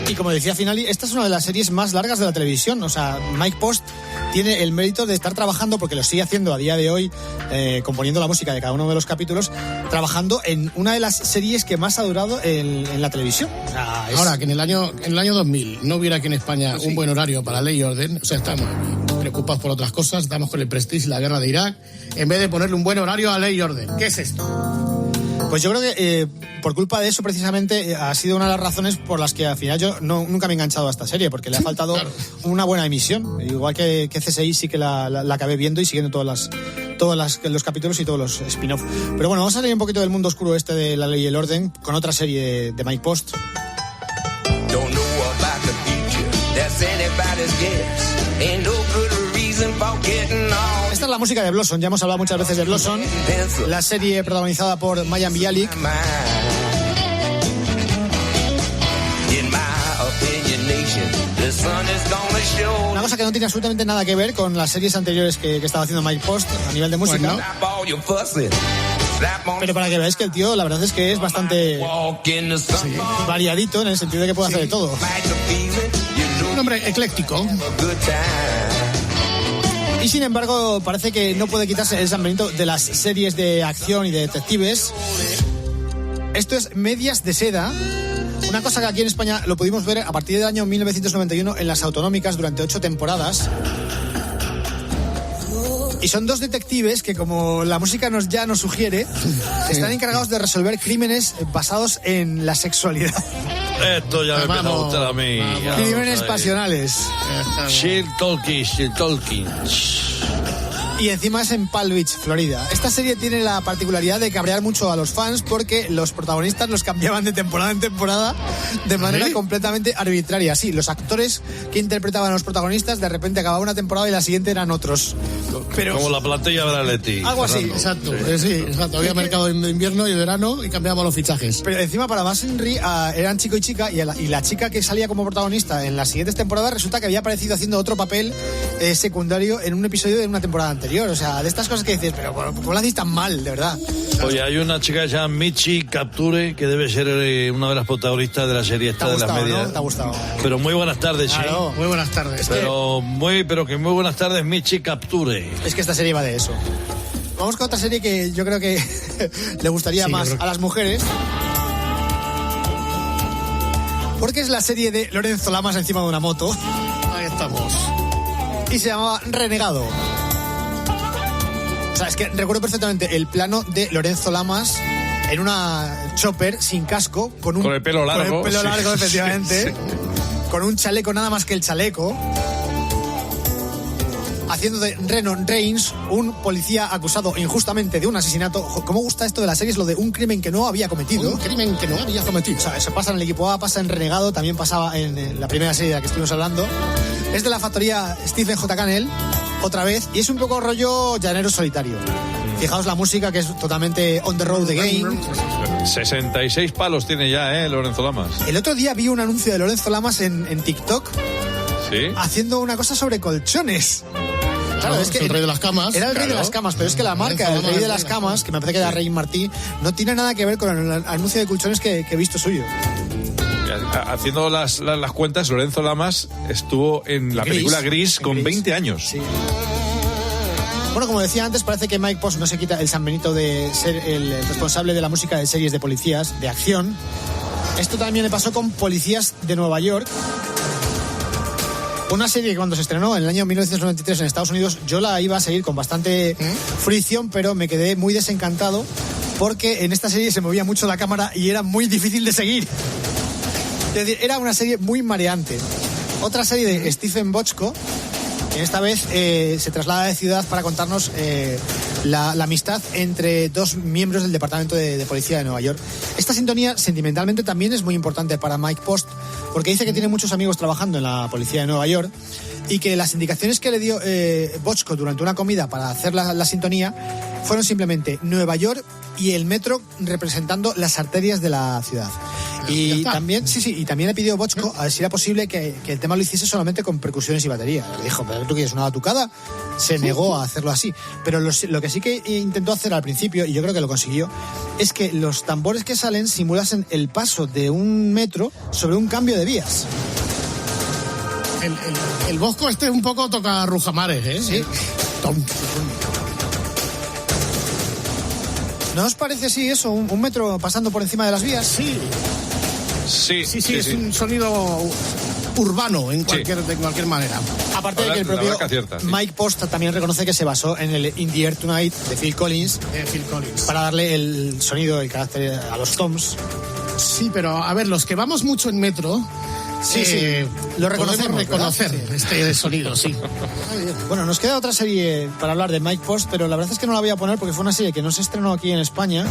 Y como decía Finali, esta es una de las series más largas de la televisión. O sea, Mike Post tiene el mérito de estar trabajando, porque lo sigue haciendo a día de hoy, componiendo la música de cada uno de los capítulos, trabajando en una de las series que más ha durado en la televisión. O sea, Ahora, que en el año 2000 no hubiera aquí en España un buen horario para Ley y Orden, o sea, estamos preocupados por otras cosas, estamos con el Prestige y la guerra de Irak, en vez de ponerle un buen horario a Ley y Orden. ¿Qué es esto? Pues yo creo que por culpa de eso precisamente ha sido una de las razones por las que al final yo nunca me he enganchado a esta serie, porque le ha faltado una buena emisión. Igual que CSI sí que la acabé viendo y siguiendo todos los capítulos y todos los spin-off. Pero bueno, vamos a salir un poquito del mundo oscuro este de La Ley y el Orden con otra serie de Mike Post. Esta es la música de Blossom, ya hemos hablado muchas veces de Blossom, la serie protagonizada por Mayim Bialik. Una cosa que no tiene absolutamente nada que ver con las series anteriores que estaba haciendo Mike Post a nivel de música. Pero para que veáis que el tío, la verdad es que es bastante variadito en el sentido de que puede hacer de todo. Un hombre ecléctico. Y sin embargo, parece que no puede quitarse el San Benito de las series de acción y de detectives. Esto es Medias de Seda. Una cosa que aquí en España lo pudimos ver a partir del año 1991 en las autonómicas durante 8 temporadas. Y son 2 detectives que, como la música ya nos sugiere, están encargados de resolver crímenes basados en la sexualidad. Esto ya me empieza a gustar a mí. Crímenes pasionales. Sheer Tolkien. Y encima es en Palm Beach, Florida. Esta serie tiene la particularidad de cabrear mucho a los fans porque los protagonistas los cambiaban de temporada en temporada de manera completamente arbitraria. Sí, los actores que interpretaban a los protagonistas de repente acababa una temporada y la siguiente eran otros. Pero como la plantilla de la Atleti. Algo así. Exacto, sí, exacto. Había mercado de invierno y de verano y cambiábamos los fichajes. Pero encima para más Henry eran chico y chica y la chica que salía como protagonista en las siguientes temporadas resulta que había aparecido haciendo otro papel secundario en un episodio de una temporada anterior. O sea, de estas cosas que dices, pero ¿cómo lo hacéis tan mal, de verdad? Oye, hay una chica que se llama Michi Capture, que debe ser una de las protagonistas de la serie esta de las medias. ¿No? ¿Te ha gustado? Pero muy buenas tardes, claro, sí. Muy buenas tardes. Pero muy buenas tardes, Michi Capture. Es que esta serie va de eso. Vamos con otra serie que yo creo que le gustaría más a las mujeres. Porque es la serie de Lorenzo Lamas encima de una moto. Ahí estamos. Y se llamaba Renegado. O sea, es que recuerdo perfectamente el plano de Lorenzo Lamas en una chopper sin casco, con el pelo largo. Con el pelo largo, sí, efectivamente. Sí. Con un chaleco, nada más que el chaleco. Haciendo de Renon Reigns, un policía acusado injustamente de un asesinato. ¿Cómo gusta esto de la serie? Es lo de un crimen que no había cometido. Un crimen que no había cometido. O sea, eso pasa en el equipo A, pasa en Renegado, también pasaba en la primera serie de la que estuvimos hablando. Es de la factoría Stephen J. Cannell, otra vez, y es un poco rollo llanero solitario. Fijaos la música, que es totalmente on the road again. 66 palos tiene ya, Lorenzo Lamas. El otro día vi un anuncio de Lorenzo Lamas en TikTok. ¿Sí? Haciendo una cosa sobre colchones. Claro, es que el rey de las camas. Era el rey de las camas, pero es que la marca, el rey de las camas, que me parece que era Rey Martí, no tiene nada que ver con el anuncio de colchones que he visto suyo. Haciendo las cuentas, Lorenzo Lamas estuvo en la película Gris con 20 años. Sí. Bueno, como decía antes, parece que Mike Post no se quita el San Benito de ser el responsable de la música de series de policías, de acción. Esto también le pasó con Policías de Nueva York. Una serie que cuando se estrenó en el año 1993 en Estados Unidos, yo la iba a seguir con bastante fricción, pero me quedé muy desencantado porque en esta serie se movía mucho la cámara y era muy difícil de seguir. Es decir, era una serie muy mareante. Otra serie de Stephen Bochco, que esta vez se traslada de ciudad para contarnos la amistad entre 2 miembros del Departamento de Policía de Nueva York. Esta sintonía sentimentalmente también es muy importante para Mike Post, porque dice que tiene muchos amigos trabajando en la Policía de Nueva York y que las indicaciones que le dio Bochco durante una comida para hacer la sintonía fueron simplemente Nueva York y el metro representando las arterias de la ciudad. Y también, y también le pidió Bochco a ver si era posible que el tema lo hiciese solamente con percusiones y batería. Le dijo, ¿pero tú quieres una batucada? Se negó a hacerlo así. Pero lo que sí que intentó hacer al principio, y yo creo que lo consiguió, es que los tambores que salen simulasen el paso de un metro sobre un cambio de vías. El Bosco este es un poco toca Rujamares, ¿eh? Sí. ¿No os parece así eso? Un metro pasando por encima de las vías. Sí. Sí, es un sonido urbano en cualquier manera. Aparte de que el propio Mike Post también reconoce que se basó en el In the Air Tonight de Phil Collins. Para darle el sonido, el carácter a los toms. Sí, pero a ver, los que vamos mucho en metro... Sí, lo reconocemos, reconocer este sonido, sí. Bueno, nos queda otra serie para hablar de Mike Post, pero la verdad es que no la voy a poner porque fue una serie que no se estrenó aquí en España.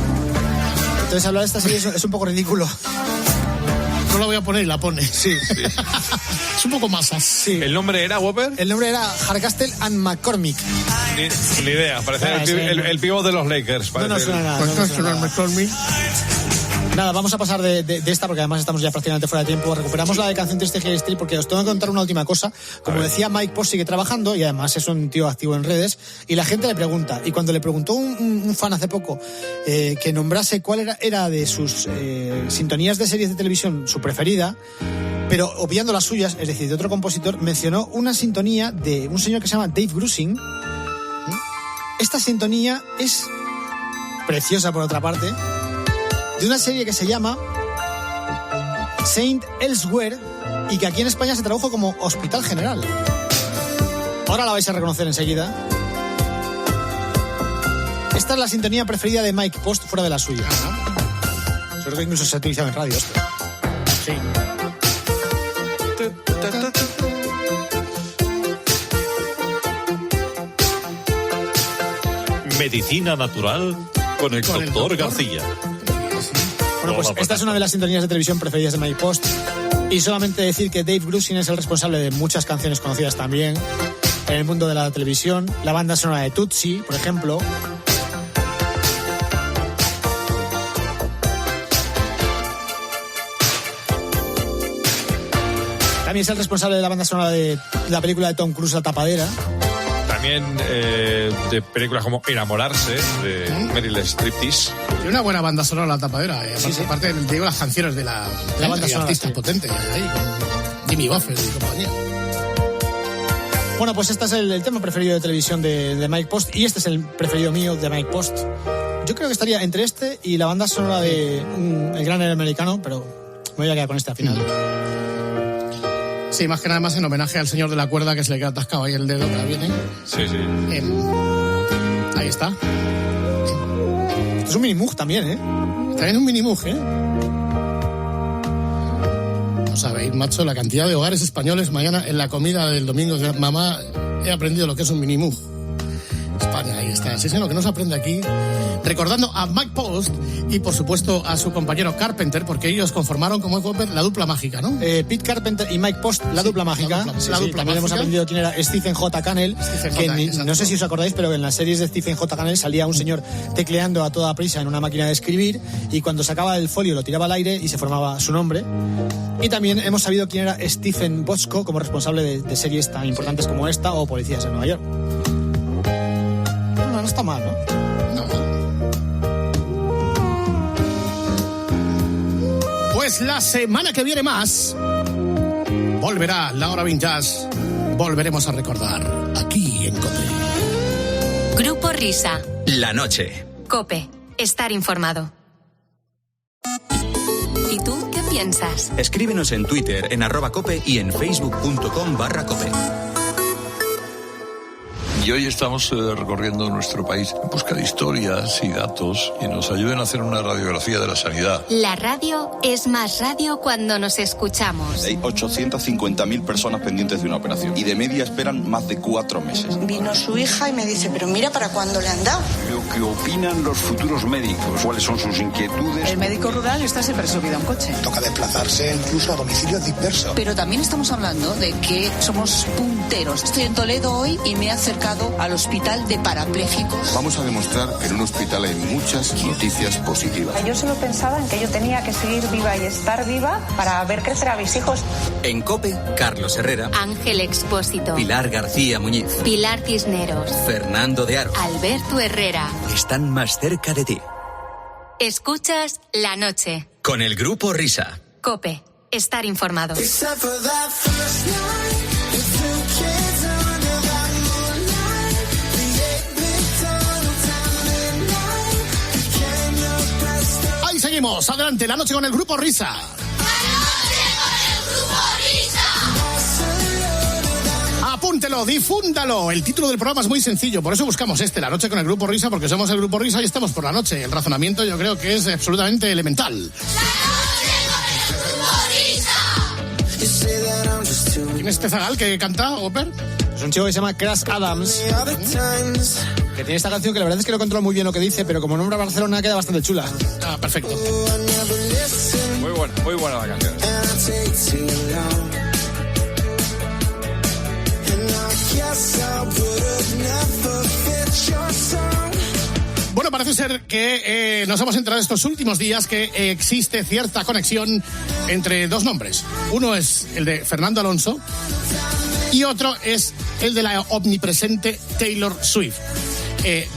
Entonces hablar de esta serie es un poco ridículo. No la voy a poner y la pone. Sí. Es un poco masas. Sí. ¿El nombre era, Whopper? El nombre era Hardcastle and McCormick. Ni idea, parece el pívot de los Lakers. No suena nada. Nada, vamos a pasar de esta porque además estamos ya prácticamente fuera de tiempo. Recuperamos la de Canción Triste Hill Street porque os tengo que contar una última cosa. Como decía, Mike Post sigue trabajando y además es un tío activo en redes y la gente le pregunta. Y cuando le preguntó un fan hace poco que nombrase cuál era de sus sintonías de series de televisión su preferida, pero obviando las suyas, es decir, de otro compositor, mencionó una sintonía de un señor que se llama Dave Grusin. Esta sintonía es preciosa por otra parte, de una serie que se llama Saint Elsewhere y que aquí en España se tradujo como Hospital General. Ahora la vais a reconocer enseguida. Esta es la sintonía preferida de Mike Post fuera de la suya. Creo que incluso se ha utilizado en radio esto. Sí. Medicina natural con el doctor García. Bueno, pues esta es una de las sintonías de televisión preferidas de Mike Post. Y solamente decir que Dave Grusin es el responsable de muchas canciones conocidas también en el mundo de la televisión. La banda sonora de Tootsie, por ejemplo. También es el responsable de la banda sonora de la película de Tom Cruise, La Tapadera. También de películas como Enamorarse, de Meryl Streeptis. Y una buena banda sonora, La Tapadera. Aparte, te digo las canciones de la banda sonora. Artistas potentes, ahí, con Jimmy Buffett y compañía. Bueno, pues este es el tema preferido de televisión de Mike Post y este es el preferido mío de Mike Post. Yo creo que estaría entre este y la banda sonora de El Gran Héroe Americano, pero me voy a quedar con este al final. Sí, más que nada más en homenaje al señor de la cuerda que se le queda atascado ahí el dedo que viene. Sí. Ahí está. Esto es un mini-mug también, ¿eh? También es un mini-mug, ¿eh? No sabéis, macho, la cantidad de hogares españoles mañana en la comida del domingo. Mamá, he aprendido lo que es un mini-mug. España, ahí está. Sí, lo que no se aprende aquí. Recordando a Mike Post y, por supuesto, a su compañero Carpenter, porque ellos conformaron, como la dupla mágica, ¿no? Pete Carpenter y Mike Post, la dupla mágica. También hemos aprendido quién era Stephen J. Cannell, no sé si os acordáis, pero en las series de Stephen J. Cannell salía un señor tecleando a toda prisa en una máquina de escribir y cuando sacaba el folio lo tiraba al aire y se formaba su nombre. Y también hemos sabido quién era Stephen Bochco como responsable de series tan importantes como esta o Policías en Nueva York. No está mal, ¿no? Pues la semana que viene más volverá la hora vintage. Volveremos a recordar aquí en COPE. Grupo Risa. La noche. COPE. Estar informado. ¿Y tú qué piensas? Escríbenos en Twitter en @cope y en facebook.com/cope. Y hoy estamos recorriendo nuestro país en busca de historias y datos que nos ayuden a hacer una radiografía de la sanidad. La radio es más radio cuando nos escuchamos. Hay 850.000 personas pendientes de una operación y de media esperan más de 4 meses. Vino su hija y me dice, pero mira para cuándo le han dado. Lo que opinan los futuros médicos, cuáles son sus inquietudes. El médico rural está siempre subido a un coche. Toca desplazarse incluso a domicilios dispersos. Pero también estamos hablando de que somos punteros. Estoy en Toledo hoy y me he acercado al hospital de parapléjicos. Vamos a demostrar que en un hospital hay muchas noticias positivas. Yo solo pensaba en que yo tenía que seguir viva y estar viva para ver crecer a mis hijos. En COPE, Carlos Herrera, Ángel Expósito, Pilar García Muñiz, Pilar Cisneros, Fernando de Aro, Alberto Herrera. Están más cerca de ti. Escuchas La Noche. Con el Grupo Risa. COPE. Estar informado. Seguimos, adelante, la noche con el Grupo Risa. La noche con el Grupo Risa. apúntelo, difúndalo. El título del programa es muy sencillo, por eso buscamos La Noche con el Grupo Risa, porque somos el Grupo Risa y estamos por la noche. El razonamiento yo creo que es absolutamente elemental. ¿Quién es este zagal que canta, Oper? Es un chico que se llama Crash Adams, que tiene esta canción que la verdad es que no controlo muy bien lo que dice, pero como nombra Barcelona queda bastante chula. Ah, perfecto. Muy buena la canción. Bueno, parece ser que nos hemos enterado estos últimos días que existe cierta conexión entre dos nombres. Uno es el de Fernando Alonso y otro es el de la omnipresente Taylor Swift.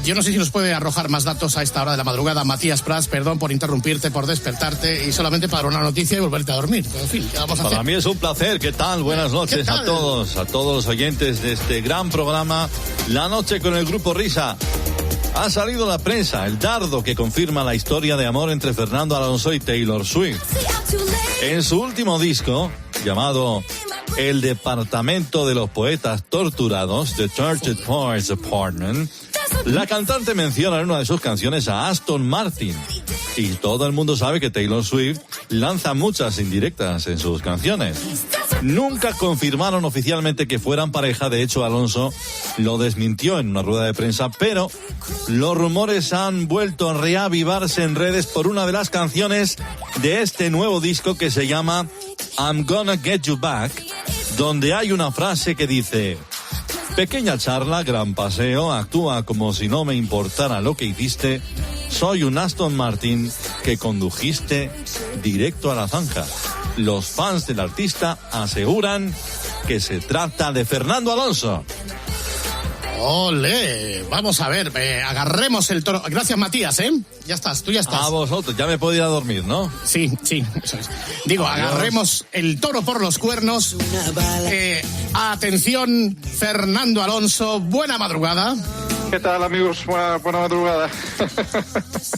Yo no sé si nos puede arrojar más datos a esta hora de la madrugada. Matías Prats, perdón por interrumpirte, por despertarte y solamente para dar una noticia y volverte a dormir. En fin, ¿qué vamos a hacer? Para mí es un placer. ¿Qué tal? Buenas noches a todos los oyentes de este gran programa La Noche con el Grupo Risa. Ha salido la prensa el dardo que confirma la historia de amor entre Fernando Alonso y Taylor Swift. En su último disco, llamado El Departamento de los Poetas Torturados, The Tortured Poets Apartment, la cantante menciona en una de sus canciones a Aston Martin. Y todo el mundo sabe que Taylor Swift lanza muchas indirectas en sus canciones. Nunca confirmaron oficialmente que fueran pareja, de hecho Alonso lo desmintió en una rueda de prensa, pero los rumores han vuelto a reavivarse en redes por una de las canciones de este nuevo disco que se llama I'm Gonna Get You Back, donde hay una frase que dice: pequeña charla, gran paseo, actúa como si no me importara lo que hiciste, soy un Aston Martin que condujiste directo a la zanja. Los fans del artista aseguran que se trata de Fernando Alonso. ¡Ole! Vamos a ver, agarremos el toro. Gracias, Matías, Ya estás, tú ya estás. A vosotros, ya me puedo ir a dormir, ¿no? Sí, eso es. Digo, adiós. Agarremos el toro por los cuernos. Atención, Fernando Alonso, buena madrugada. ¿Qué tal, amigos? Buena madrugada.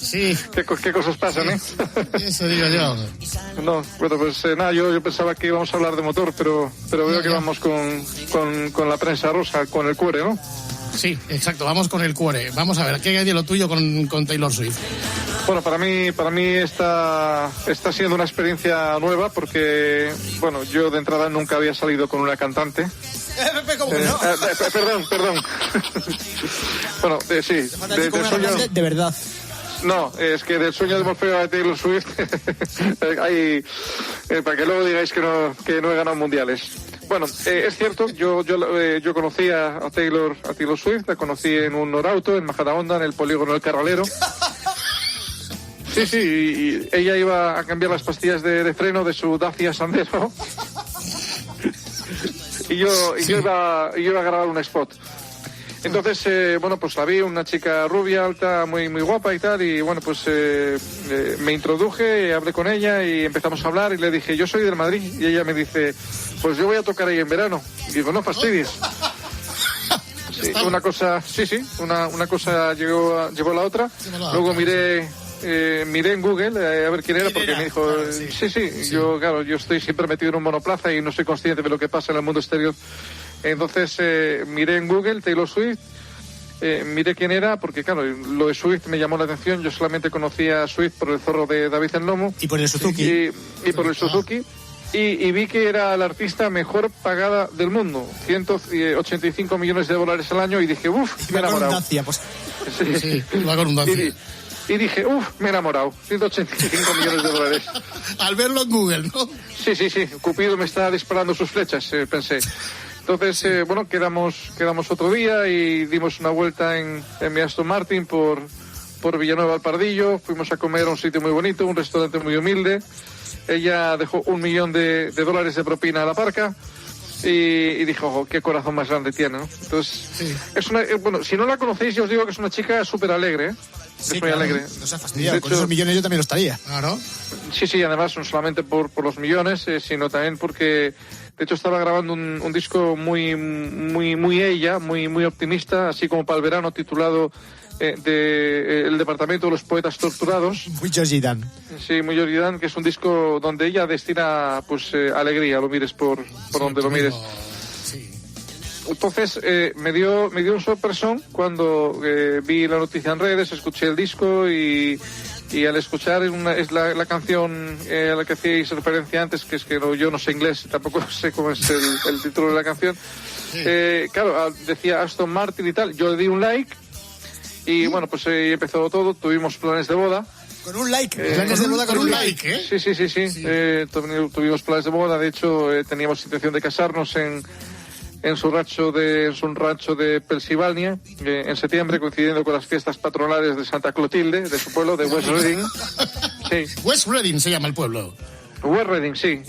Sí. ¿Qué cosas pasan, Eso digo yo. No, bueno, pues nada, yo pensaba que íbamos a hablar de motor, pero veo que vamos con la prensa rosa, con el cuore, ¿no? Sí, exacto, vamos con el cuore. Vamos a ver, ¿qué hay de lo tuyo con Taylor Swift? Bueno, para mí está siendo una experiencia nueva porque, bueno, yo de entrada nunca había salido con una cantante. ¿Cómo que no? Perdón. Bueno, sí. De verdad. No, es que del sueño de Morfeo a Taylor Swift hay, para que luego digáis que no he ganado mundiales. Bueno, es cierto, yo conocí a Taylor Swift, la conocí en un Norauto, en Majadahonda, en el polígono del Carralero. Sí, y ella iba a cambiar las pastillas de freno de su Dacia Sandero. y yo iba a grabar un spot. Entonces, bueno, pues la vi, una chica rubia, alta, muy guapa y tal, y bueno, pues me introduje, hablé con ella y empezamos a hablar y le dije, yo soy del Madrid, y ella me dice, pues yo voy a tocar ahí en verano. Y digo, no fastidies. Sí, una cosa llevó a la otra. Luego miré en Google a ver quién era, porque me dijo, sí. Yo estoy siempre metido en un monoplaza y no soy consciente de lo que pasa en el mundo exterior. Entonces miré en Google Taylor Swift, miré quién era, porque claro, lo de Swift me llamó la atención. Yo solamente conocía a Swift por el zorro de David el Nomo. Y por el Suzuki. Y por el Suzuki. Y vi que era la artista mejor pagada del mundo, $185 millones al año, y dije, me he enamorado. Sí, va con un Dacia. Y dije, me he enamorado, $185 millones. Al verlo en Google, ¿no? Sí, Cupido me está disparando sus flechas, pensé. Entonces, bueno, quedamos otro día y dimos una vuelta en mi Aston Martin por Villanueva al Pardillo. Fuimos a comer a un sitio muy bonito, un restaurante muy humilde. Ella dejó $1 millón de propina a la parca y dijo, ojo, qué corazón más grande tiene, ¿no? Entonces, es una, bueno, si no la conocéis, yo os digo que es una chica súper alegre, Sí, es muy alegre. No se ha fastidiado, con esos millones yo también lo estaría. Claro. Sí, además no solamente por los millones, sino también porque, de hecho, estaba grabando un disco muy ella, muy optimista, así como para el verano, titulado El Departamento de los Poetas Torturados. Muy Georgie Dan. Sí, muy Georgie Dan, que es un disco donde ella destina, pues, alegría, lo mires por donde lo mires. entonces me dio un sorpresón cuando vi la noticia en redes, escuché el disco y al escuchar es la canción a la que hacíais referencia antes, que es que yo no sé inglés, tampoco sé cómo es el título de la canción. Claro, decía Aston Martin y tal, yo le di un like y bueno, pues empezó todo, tuvimos planes de boda. Con un like, planes de boda con un like, ¿eh? Sí. Tuvimos planes de boda, de hecho teníamos intención de casarnos en su rancho de Pensilvania en septiembre, coincidiendo con las fiestas patronales de Santa Clotilde, de su pueblo, de West Reading. Sí. West Reading se llama el pueblo. West Reading, sí.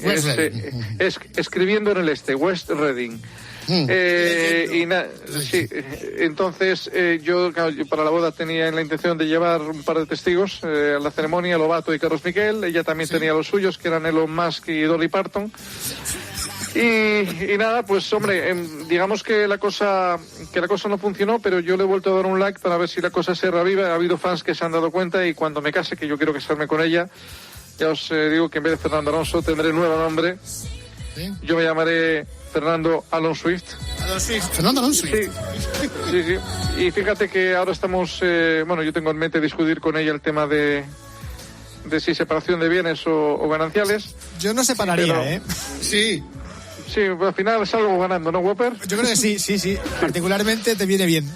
Escribiendo en el este, West Reading. Entonces yo para la boda tenía la intención de llevar un par de testigos a la ceremonia, Lovato y Carlos Miquel. Ella también tenía los suyos, que eran Elon Musk y Dolly Parton. Y nada, pues hombre, digamos que la cosa no funcionó, pero yo le he vuelto a dar un like para ver si la cosa se reaviva. Ha habido fans que se han dado cuenta y cuando me case, que yo quiero casarme con ella, ya os digo que en vez de Fernando Alonso tendré nuevo nombre. ¿Sí? Yo me llamaré Fernando Alonso Swift. Fernando Alonso Swift. Sí. Y fíjate que ahora estamos, yo tengo en mente discutir con ella el tema de si separación de bienes o gananciales. Yo no separaría, Sí. Sí, al final salgo ganando, ¿no, Whopper? Yo creo que sí. Particularmente te viene bien.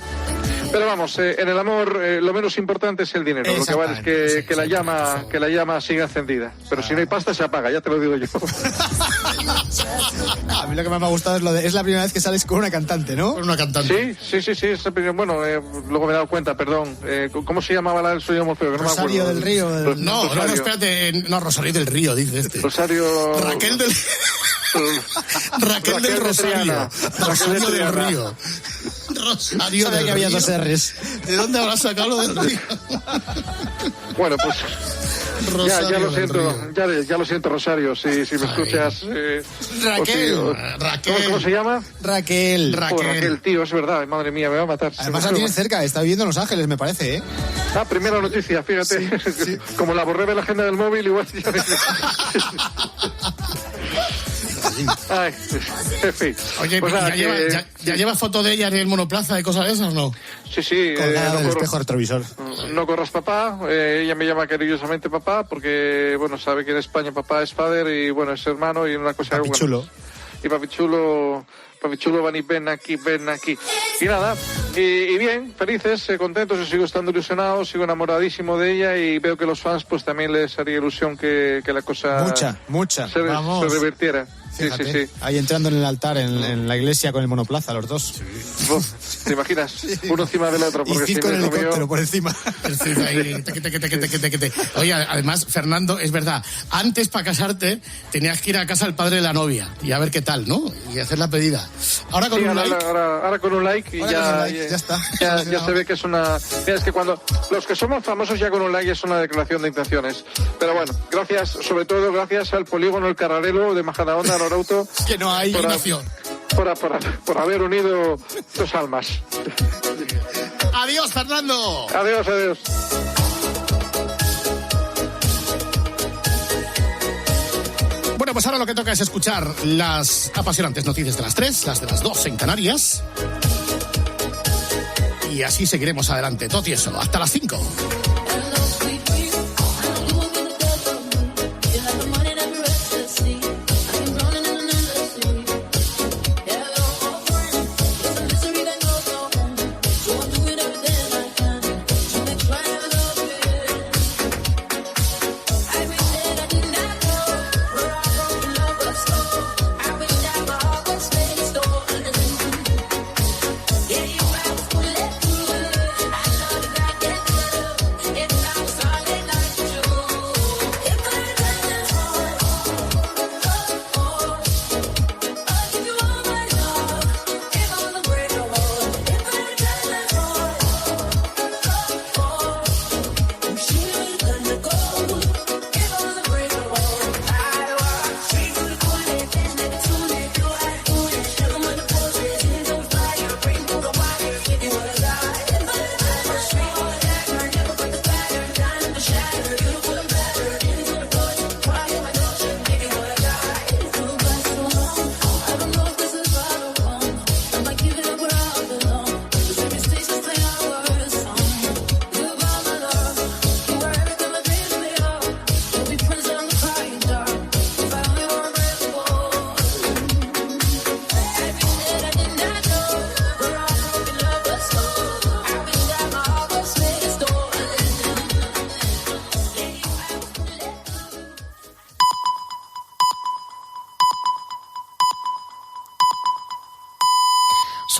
Pero vamos, en el amor lo menos importante es el dinero. Lo que vale es que la llama siga encendida. Pero si no hay pasta se apaga, ya te lo digo yo. A mí lo que más me ha gustado es la primera vez que sales con una cantante, ¿no? Con una cantante. Sí. Bueno, luego me he dado cuenta, perdón. ¿Cómo se llamaba la del sueño Morfeo? Rosario del Río. No, espérate. No, Rosario del Río, dice este. Raquel del Rosario. Rosario del Río. Rosario del Río. Que había dos R's. ¿De dónde habrás sacado lo del Río? Bueno, pues ya lo siento, Rosario, si me escuchas. Raquel. ¿Cómo se llama? Raquel. Raquel, tío, es verdad, madre mía, me va a matar. Además la tienes cerca, está viviendo en Los Ángeles, me parece, ¿eh? Primera noticia, fíjate. Sí. Como la borré de la agenda del móvil, igual ya Ay, en fin. Oye, pues ¿ya llevas foto de ella en el monoplaza y cosas de esas o no? Sí. Colgada del espejo retrovisor. No corras papá, ella me llama cariñosamente papá porque, sabe que en España papá es father y, es hermano y una cosa... Papichulo. Y papichulo, ven aquí. Y nada, y bien, felices, contentos, yo sigo estando ilusionado, sigo enamoradísimo de ella y veo que los fans pues también les haría ilusión que la cosa... Mucha. Se revirtiera. Fíjate, sí. Ahí entrando en el altar, en la iglesia con el monoplaza, los dos. ¿Te imaginas? Uno encima del otro. Porque y con el helicóptero por encima. Oye, además, Fernando, es verdad, antes para casarte tenías que ir a casa del padre de la novia y a ver qué tal, ¿no? Y hacer la pedida. Ahora con un like. Ahora con un like y ya está. Ya se ve que es una... Mira, es que cuando los que somos famosos ya con un like es una declaración de intenciones. Pero bueno, sobre todo gracias al polígono El Carrarelo de Majadahonda, Norauto, que no hay nación. Por haber unido dos almas. Adiós, Fernando. Adiós. Bueno, pues ahora lo que toca es escuchar las apasionantes noticias de las 3, las de las 2 en Canarias. Y así seguiremos adelante. Todo y eso, hasta las 5.